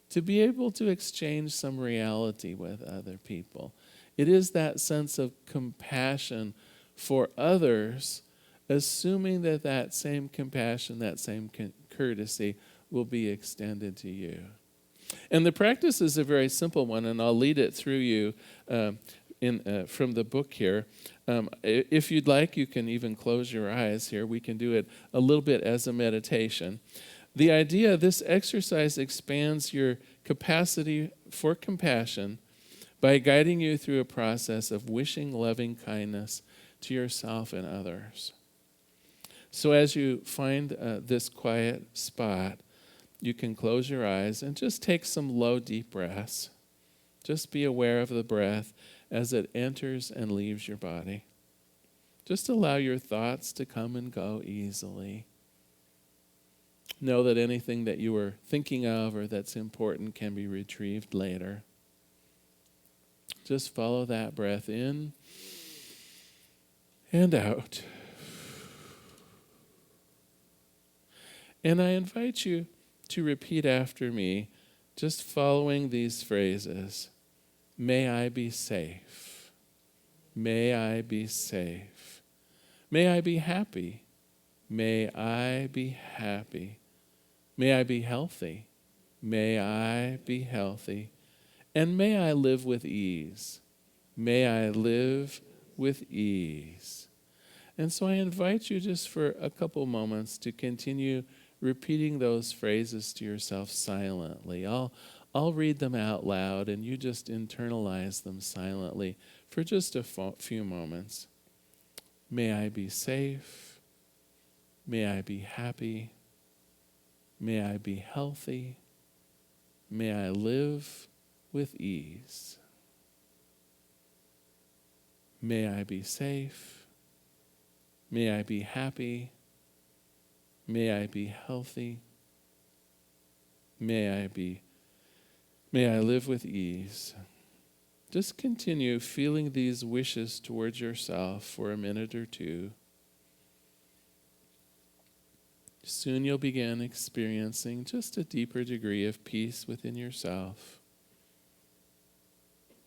to be able to exchange some reality with other people. It is that sense of compassion for others, assuming that same compassion, that same courtesy will be extended to you. And the practice is a very simple one, and I'll lead it through you from the book here. If you'd like, you can even close your eyes here. We can do it a little bit as a meditation. The idea, this exercise expands your capacity for compassion by guiding you through a process of wishing loving kindness to yourself and others. So as you find this quiet spot, you can close your eyes and just take some low, deep breaths. Just be aware of the breath as it enters and leaves your body. Just allow your thoughts to come and go easily. Know that anything that you were thinking of or that's important can be retrieved later. Just follow that breath in and out. And I invite you to repeat after me, just following these phrases. May I be safe. May I be safe. May I be happy. May I be happy. May I be healthy. May I be healthy. And may I live with ease. May I live with ease. And so I invite you just for a couple moments to continue repeating those phrases to yourself silently. I'll read them out loud and you just internalize them silently for just a few moments. May I be safe. May I be happy. May I be healthy. May I live with ease. May I be safe. May I be happy. May I be healthy. May I live with ease. Just continue feeling these wishes towards yourself for a minute or two. Soon you'll begin experiencing just a deeper degree of peace within yourself.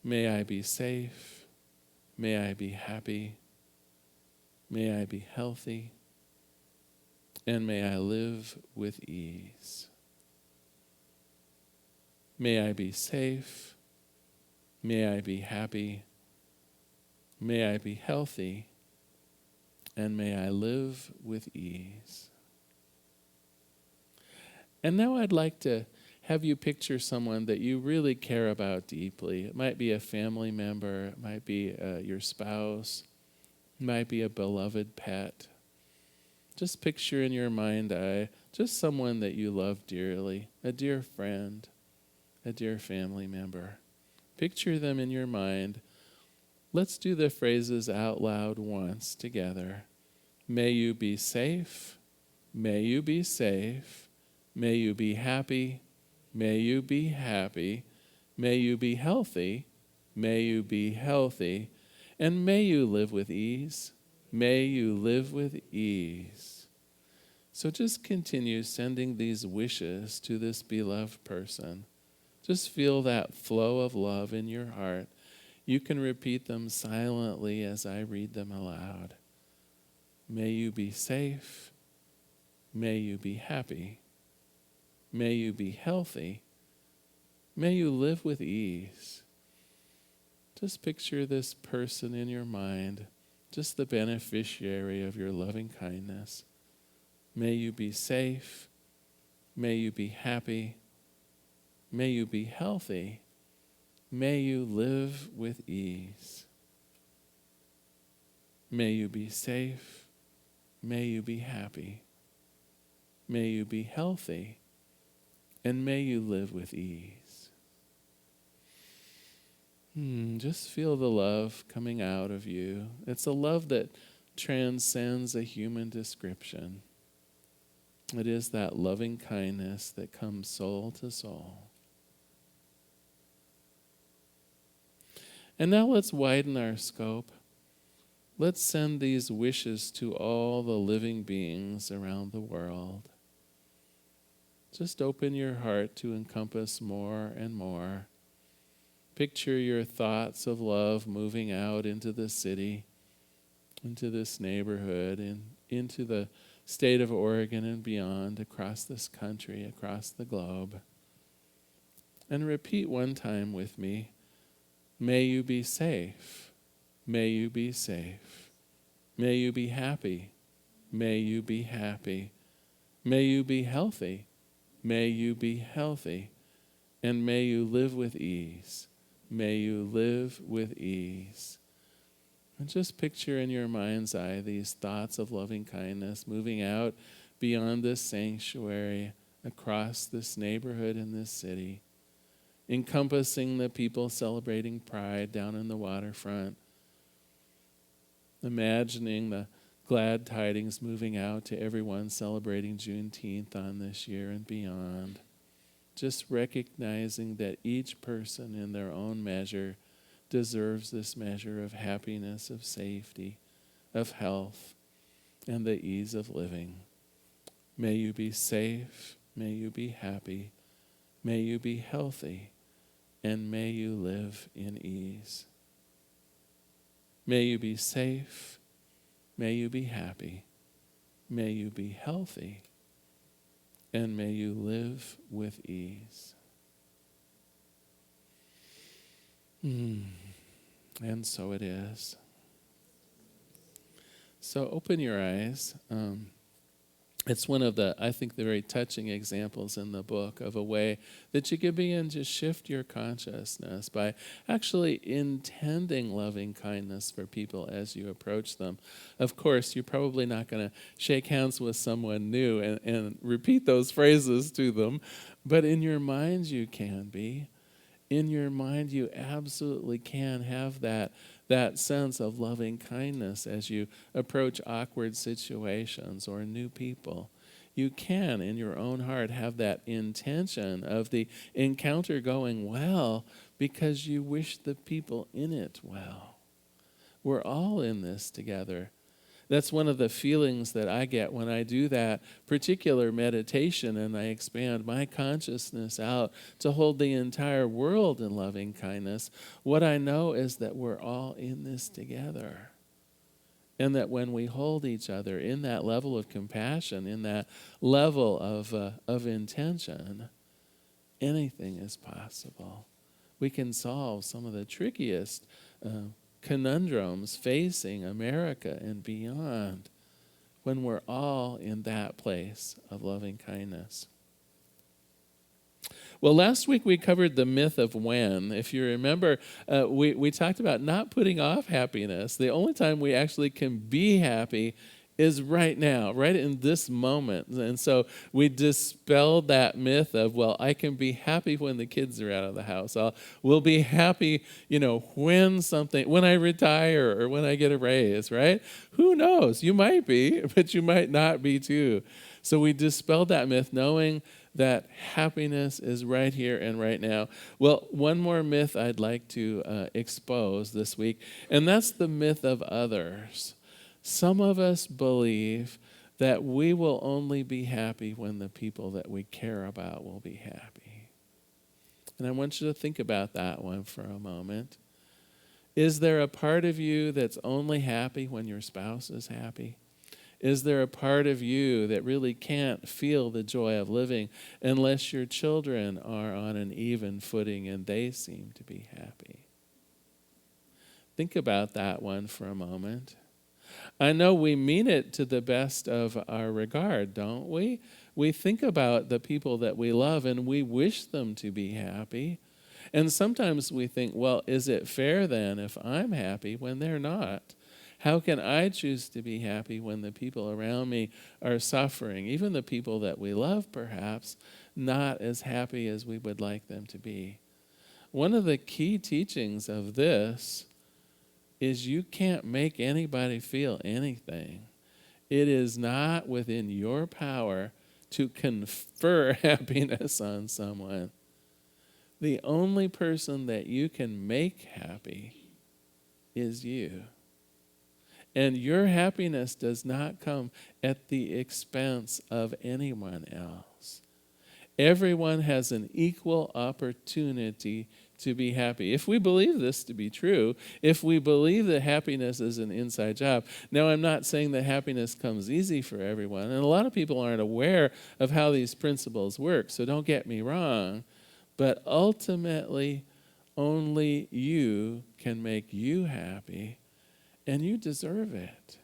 May I be safe. May I be happy. May I be healthy. And may I live with ease. May I be safe. May I be happy. May I be healthy. And may I live with ease. And now I'd like to have you picture someone that you really care about deeply. It might be a family member. It might be your spouse. It might be a beloved pet. Just picture in your mind's eye just someone that you love dearly, a dear friend, a dear family member. Picture them in your mind. Let's do the phrases out loud once together. May you be safe. May you be safe. May you be happy. May you be happy. May you be healthy. May you be healthy. And may you live with ease. May you live with ease. So just continue sending these wishes to this beloved person. Just feel that flow of love in your heart. You can repeat them silently as I read them aloud. May you be safe. May you be happy. May you be healthy. May you live with ease. Just picture this person in your mind, just the beneficiary of your loving kindness. May you be safe. May you be happy. May you be healthy. May you live with ease. May you be safe. May you be happy. May you be healthy. And may you live with ease. Just feel the love coming out of you. It's a love that transcends a human description. It is that loving kindness that comes soul to soul. And now let's widen our scope. Let's send these wishes to all the living beings around the world. Just open your heart to encompass more and more. Picture your thoughts of love moving out into the city, into this neighborhood, and into the state of Oregon and beyond, across this country, across the globe. And repeat one time with me, may you be safe. May you be safe. May you be happy. May you be happy. May you be healthy. May you be healthy. And may you live with ease. May you live with ease. And just picture in your mind's eye these thoughts of loving kindness moving out beyond this sanctuary, across this neighborhood and this city, encompassing the people celebrating Pride down in the waterfront, imagining the glad tidings moving out to everyone celebrating Juneteenth on this year and beyond. Just recognizing that each person in their own measure deserves this measure of happiness, of safety, of health, and the ease of living. May you be safe, may you be happy, may you be healthy, and may you live in ease. May you be safe, may you be happy, may you be healthy, and may you live with ease. And so it is. So open your eyes. It's one of the, I think, the very touching examples in the book of a way that you can begin to shift your consciousness by actually intending loving kindness for people as you approach them. Of course, you're probably not going to shake hands with someone new and repeat those phrases to them, but in your mind you can be. In your mind you absolutely can have that sense of loving kindness as you approach awkward situations or new people. You can, in your own heart, have that intention of the encounter going well because you wish the people in it well. We're all in this together. That's one of the feelings that I get when I do that particular meditation and I expand my consciousness out to hold the entire world in loving kindness. What I know is that we're all in this together. And that when we hold each other in that level of compassion, in that level of intention, anything is possible. We can solve some of the trickiest conundrums facing America and beyond when we're all in that place of loving kindness. Well, last week we covered the myth of when. If you remember, we talked about not putting off happiness. The only time we actually can be happy is right now, right in this moment. And so we dispelled that myth of, well, I can be happy when the kids are out of the house. We'll be happy, when I retire or when I get a raise, right? Who knows? You might be, but you might not be too. So we dispelled that myth knowing that happiness is right here and right now. Well, one more myth I'd like to expose this week, and that's the myth of others. Some of us believe that we will only be happy when the people that we care about will be happy. And I want you to think about that one for a moment. Is there a part of you that's only happy when your spouse is happy? Is there a part of you that really can't feel the joy of living unless your children are on an even footing and they seem to be happy? Think about that one for a moment. I know we mean it to the best of our regard, don't we? We think about the people that we love and we wish them to be happy. And sometimes we think, well, is it fair then if I'm happy when they're not? How can I choose to be happy when the people around me are suffering? Even the people that we love, perhaps, not as happy as we would like them to be. One of the key teachings of this is you can't make anybody feel anything. It is not within your power to confer happiness on someone. The only person that you can make happy is you. And your happiness does not come at the expense of anyone else. Everyone has an equal opportunity to be happy. If we believe this to be true, if we believe that happiness is an inside job, now I'm not saying that happiness comes easy for everyone, and a lot of people aren't aware of how these principles work, so don't get me wrong, but ultimately only you can make you happy, and you deserve it.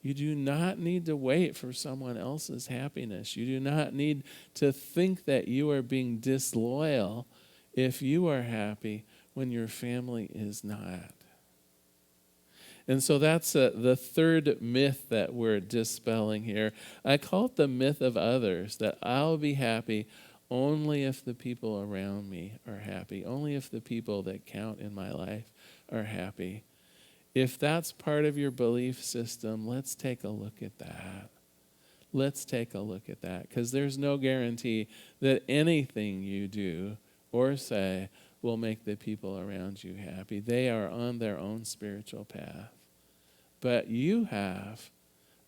You do not need to wait for someone else's happiness. You do not need to think that you are being disloyal if you are happy when your family is not. And so that's the third myth that we're dispelling here. I call it the myth of others, that I'll be happy only if the people around me are happy, only if the people that count in my life are happy. If that's part of your belief system, let's take a look at that. Let's take a look at that, because there's no guarantee that anything you do or say will make the people around you happy. They are on their own spiritual path. But you have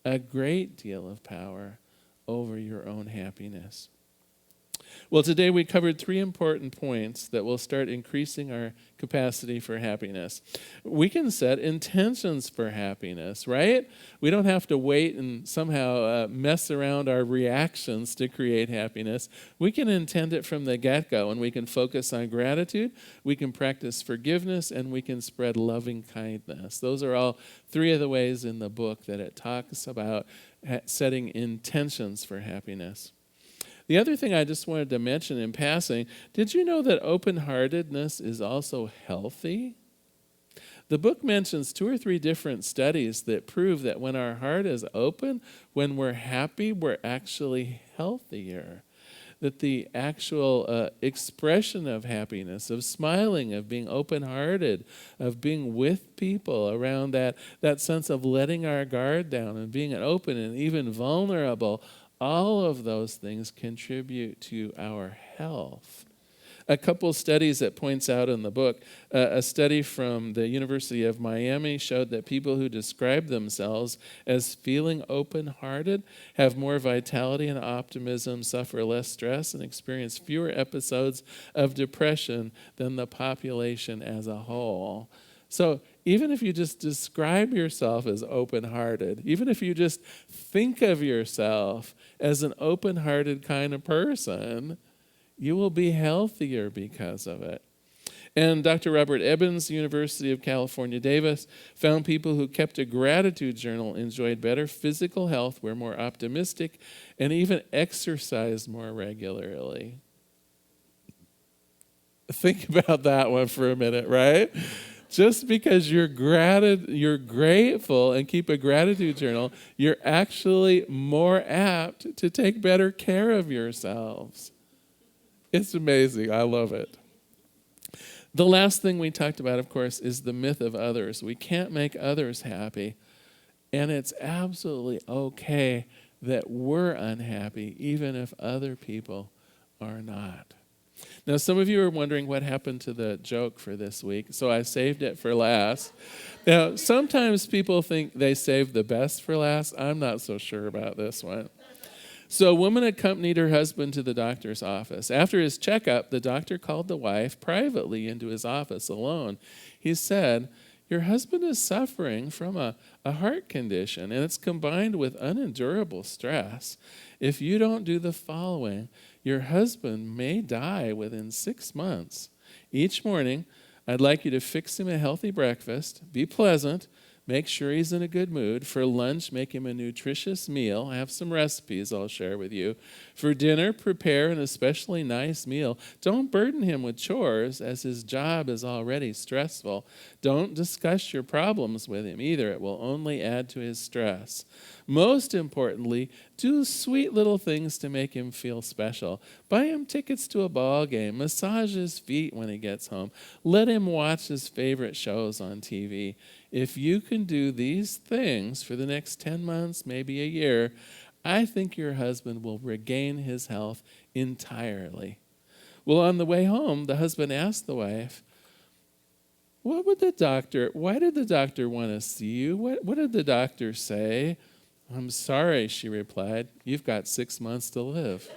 a great deal of power over your own happiness. Well, today we covered 3 important points that will start increasing our capacity for happiness. We can set intentions for happiness, right? We don't have to wait and somehow mess around our reactions to create happiness. We can intend it from the get-go, and we can focus on gratitude, we can practice forgiveness, and we can spread loving kindness. Those are all 3 of the ways in the book that it talks about setting intentions for happiness. The other thing I just wanted to mention in passing, did you know that open-heartedness is also healthy? The book mentions 2 or 3 different studies that prove that when our heart is open, when we're happy, we're actually healthier. That the actual expression of happiness, of smiling, of being open-hearted, of being with people around that sense of letting our guard down and being open and even vulnerable, all of those things contribute to our health. A couple studies that points out in the book, a study from the University of Miami showed that people who describe themselves as feeling open-hearted have more vitality and optimism, suffer less stress, and experience fewer episodes of depression than the population as a whole. So even if you just describe yourself as open-hearted, even if you just think of yourself as an open-hearted kind of person, you will be healthier because of it. And Dr. Robert Ebbins, University of California, Davis, found people who kept a gratitude journal enjoyed better physical health, were more optimistic, and even exercised more regularly. Think about that one for a minute, right? Just because you're grateful and keep a gratitude journal, you're actually more apt to take better care of yourselves. It's amazing. I love it. The last thing we talked about, of course, is the myth of others. We can't make others happy, and it's absolutely okay that we're unhappy, even if other people are not. Now, some of you are wondering what happened to the joke for this week, so I saved it for last. Now, sometimes people think they save the best for last. I'm not so sure about this one. So a woman accompanied her husband to the doctor's office. After his checkup, the doctor called the wife privately into his office alone. He said, "Your husband is suffering from a heart condition, and it's combined with unendurable stress. If you don't do the following, your husband may die within 6 months. Each morning, I'd like you to fix him a healthy breakfast, be pleasant, make sure he's in a good mood. For lunch, make him a nutritious meal. I have some recipes I'll share with you. For dinner, prepare an especially nice meal. Don't burden him with chores, as his job is already stressful. Don't discuss your problems with him either. It will only add to his stress. Most importantly, do sweet little things to make him feel special. Buy him tickets to a ball game. Massage his feet when he gets home. Let him watch his favorite shows on TV. If you can do these things for the next 10 months, maybe a year, I think your husband will regain his health entirely." Well, on the way home, the husband asked the wife, why did the doctor want to see you? What did the doctor say? "I'm sorry," she replied. "You've got 6 months to live."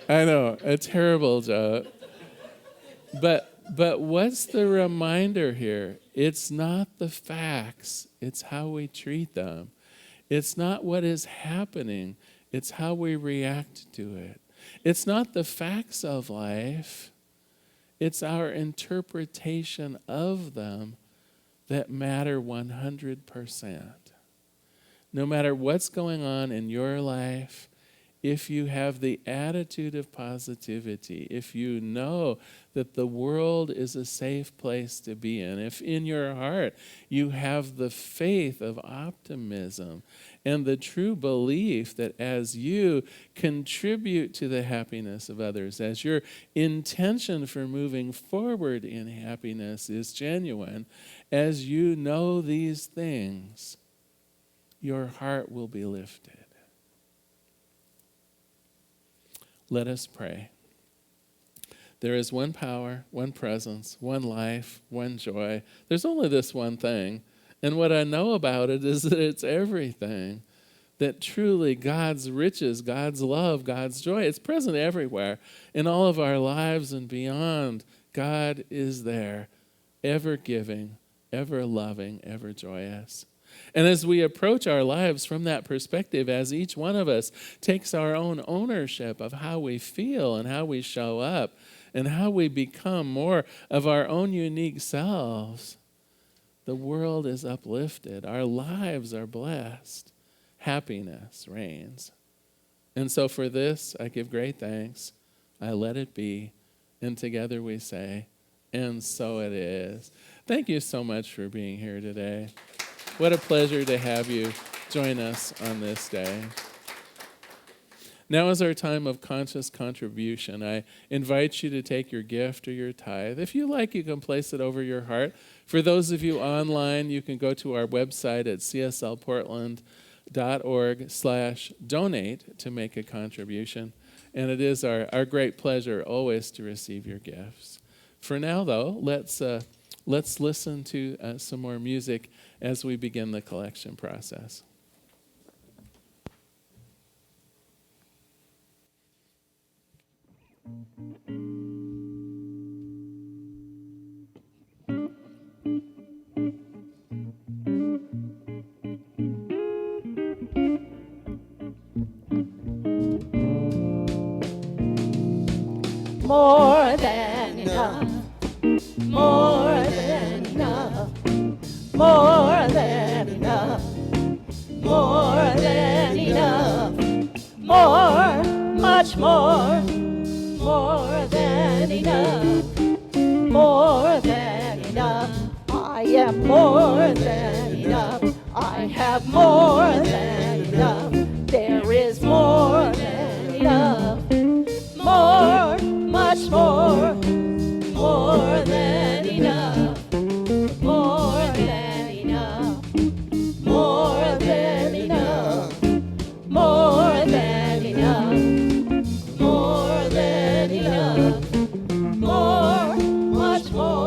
I know, a terrible joke. But what's the reminder here? It's not the facts, it's how we treat them. It's not what is happening, it's how we react to it. It's not the facts of life, it's our interpretation of them that matter 100%. No matter what's going on in your life, if you have the attitude of positivity, if you know that the world is a safe place to be in, if in your heart you have the faith of optimism and the true belief that as you contribute to the happiness of others, as your intention for moving forward in happiness is genuine, as you know these things, your heart will be lifted. Let us pray. There is one power, one presence, one life, one joy. There's only this one thing. And what I know about it is that it's everything. That truly God's riches, God's love, God's joy, it's present everywhere in all of our lives and beyond. God is there, ever giving, ever loving, ever joyous. And as we approach our lives from that perspective, as each one of us takes our own ownership of how we feel and how we show up and how we become more of our own unique selves, the world is uplifted. Our lives are blessed. Happiness reigns. And so for this, I give great thanks. I let it be. And together we say, and so it is. Thank you so much for being here today. What a pleasure to have you join us on this day. Now is our time of conscious contribution. I invite you to take your gift or your tithe. If you like, you can place it over your heart. For those of you online, you can go to our website at cslportland.org/donate to make a contribution. And it is our great pleasure always to receive your gifts. For now, though, let's listen to some more music as we begin the collection process. More than enough, more than enough, more than enough, more than enough, more, much more than enough, more than enough. I am more than enough. I have more than enough. There is more than enough, more, much more than enough, more than enough, more than enough, more than enough, more than enough, more, much more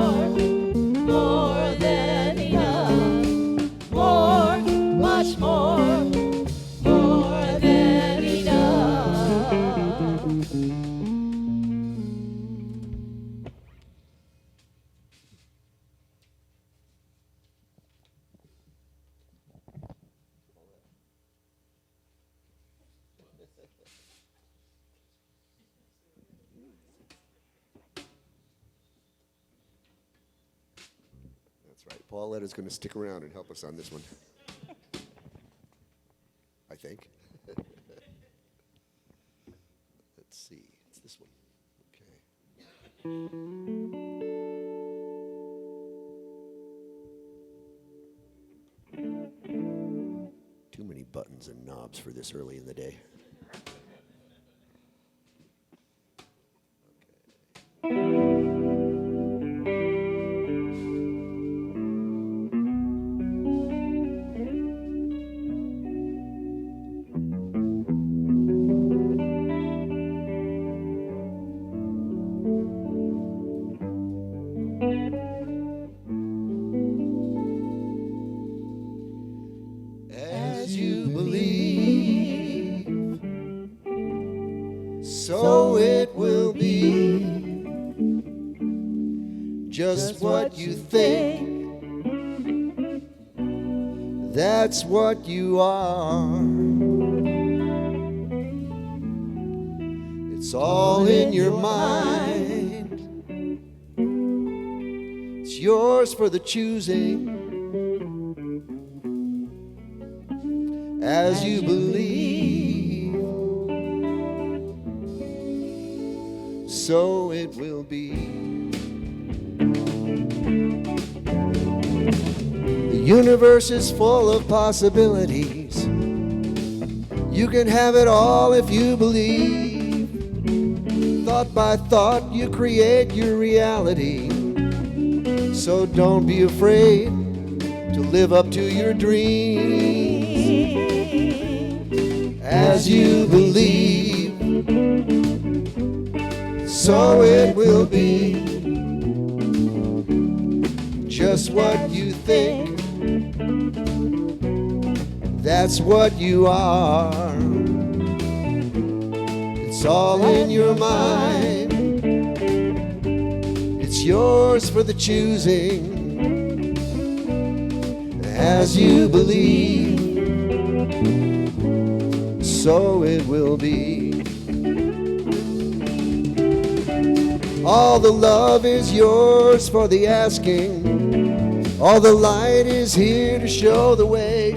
Pauletta's going to stick around and help us on this one. I think. Let's see. It's this one. Okay. Too many buttons and knobs for this early in the day. As you believe, so it will be. Just what you think, that's what you are. It's all in your mind. It's yours for the choosing. As you believe, so it will be. The universe is full of possibilities. You can have it all if you believe. Thought by thought, you create your reality. So don't be afraid to live up to your dreams. As you believe, so it will be. Just what you think, that's what you are. It's all in your mind. It's yours for the choosing. As you believe, so it will be. All the love is yours for the asking. All the light is here to show the way.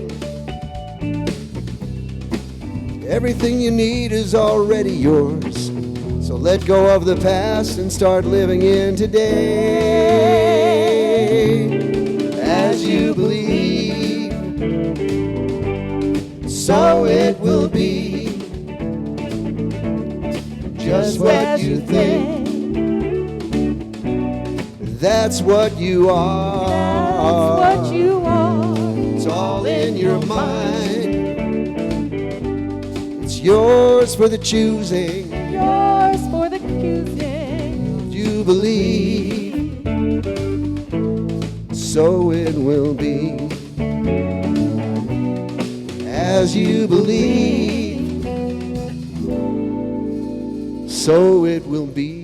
Everything you need is already yours. So let go of the past and start living in today. As you believe, so it will be. Just what you think, that's what you are. That's what you are. It's all in your mind. It's yours for the choosing. Yours for the choosing. You believe, so it will be. As you believe, so it will be.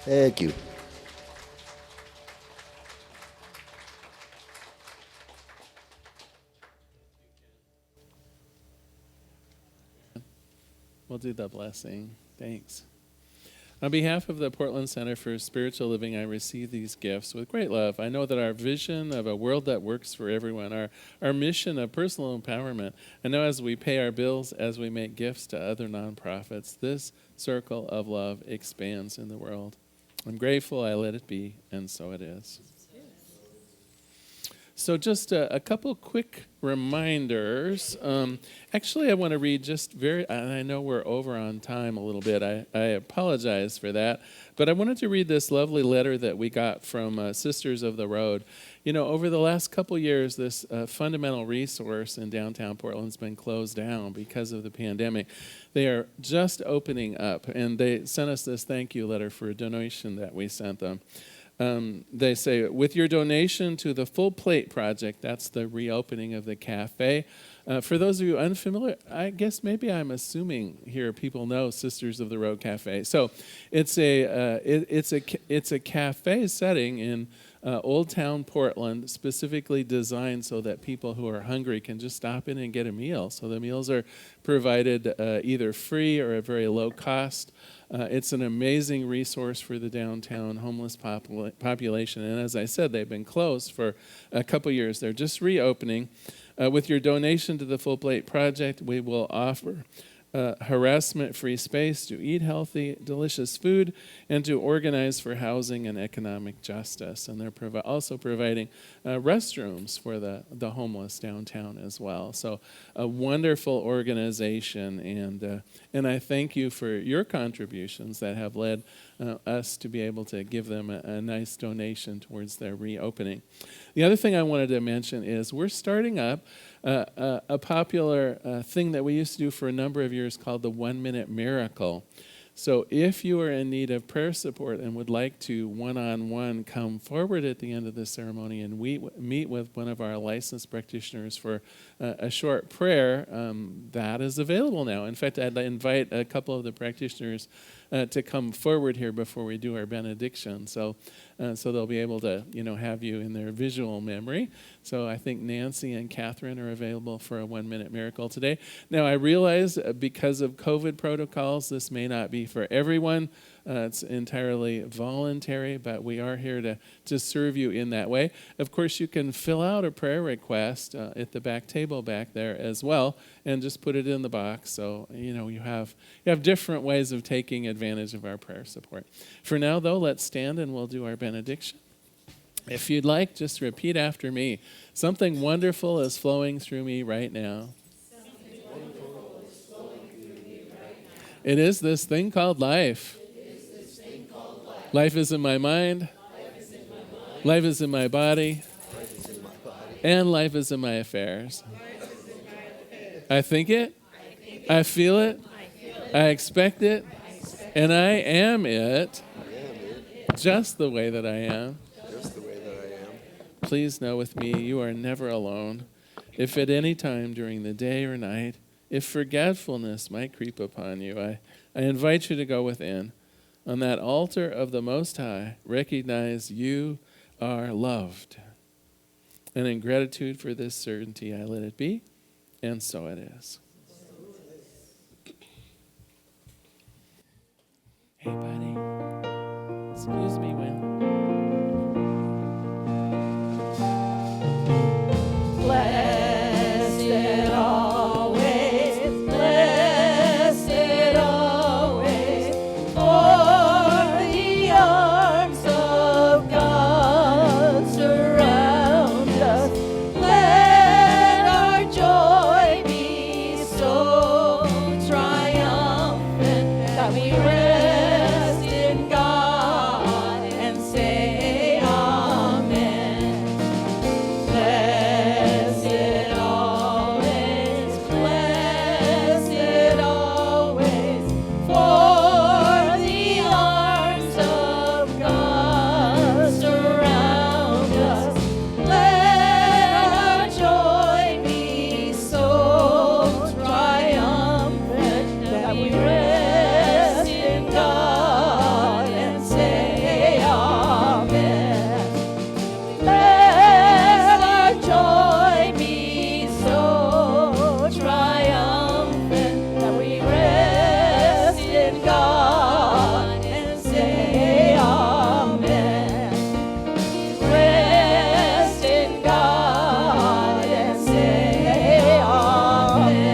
Thank you. We'll do the blessing. Thanks. On behalf of the Portland Center for Spiritual Living, I receive these gifts with great love. I know that our vision of a world that works for everyone, our mission of personal empowerment, I know as we pay our bills, as we make gifts to other nonprofits, this circle of love expands in the world. I'm grateful I let it be, and so it is. So just a couple quick reminders. Actually, I want to read and I know we're over on time a little bit. I apologize for that. But I wanted to read this lovely letter that we got from Sisters of the Road. You know, over the last couple years, this fundamental resource in downtown Portland's been closed down because of the pandemic. They are just opening up, and they sent us this thank you letter for a donation that we sent them. They say, with your donation to the Full Plate Project, that's the reopening of the cafe, For those of you unfamiliar, I guess maybe I'm assuming here people know Sisters of the Road Cafe. So it's a cafe setting in Old Town Portland, specifically designed so that people who are hungry can just stop in and get a meal. So the meals are provided either free or at very low cost. It's an amazing resource for the downtown homeless population. And as I said, they've been closed for a couple years. They're just reopening. With your donation to the Full Plate Project, we will offer harassment-free space to eat healthy, delicious food, and to organize for housing and economic justice. And they're also providing restrooms for the homeless downtown as well. So a wonderful organization, and I thank you for your contributions that have led us to be able to give them a nice donation towards their reopening. The other thing I wanted to mention is we're starting up a popular thing that we used to do for a number of years called the 1 Minute Miracle. So if you are in need of prayer support and would like to one-on-one come forward at the end of the ceremony and we meet with one of our licensed practitioners for a short prayer, that is available now. In fact, I'd invite a couple of the practitioners to come forward here before we do our benediction. So they'll be able to, have you in their visual memory. So I think Nancy and Catherine are available for a 1 Minute Miracle today. Now I realize because of COVID protocols, this may not be for everyone. It's entirely voluntary, but we are here to serve you in that way. Of course, you can fill out a prayer request at the back table back there as well, and just put it in the box. So you have different ways of taking advantage of our prayer support. For now, though, let's stand and we'll do our benediction. If you'd like, just repeat after me. Something wonderful is flowing through me right now. It is this thing called life. Life is in my mind. Life is in my body. And life is in my affairs. I think it. I feel it. I expect it. And I am it. Just the way that I am. Please know with me, you are never alone. If at any time during the day or night, if forgetfulness might creep upon you, I invite you to go within. On that altar of the Most High, recognize you are loved. And in gratitude for this certainty, I let it be, and so it is. Hey, buddy. Excuse me, Will. Blessed always, blessed always, for the arms of God surround us. Let our joy be so triumphant that we rest in God and say amen. Blessed always, for the arms of God surround us. Let our joy be so triumphant that we rest in God and say amen. Let our joy be so triumphant that we rest in God and say amen. Rest in God and say amen.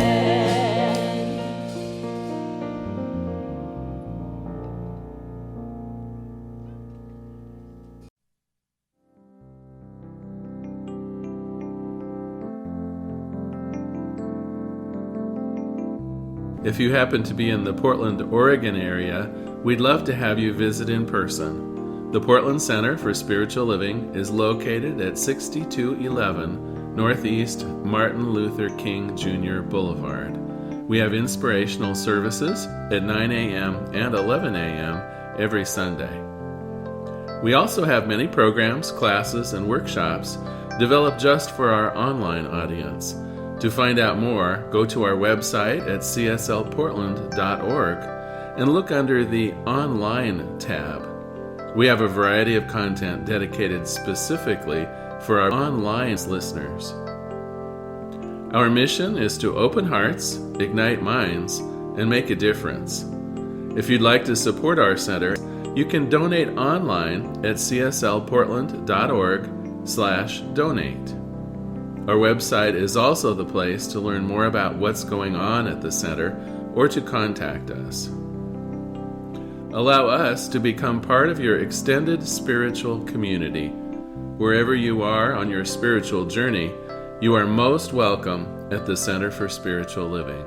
If you happen to be in the Portland, Oregon area, we'd love to have you visit in person. The Portland Center for Spiritual Living is located at 6211 Northeast Martin Luther King Jr. Boulevard. We have inspirational services at 9 a.m. and 11 a.m. every Sunday. We also have many programs, classes, and workshops developed just for our online audience. To find out more, go to our website at cslportland.org and look under the Online tab. We have a variety of content dedicated specifically for our online listeners. Our mission is to open hearts, ignite minds, and make a difference. If you'd like to support our center, you can donate online at cslportland.org/donate. Our website is also the place to learn more about what's going on at the center or to contact us. Allow us to become part of your extended spiritual community. Wherever you are on your spiritual journey, you are most welcome at the Center for Spiritual Living.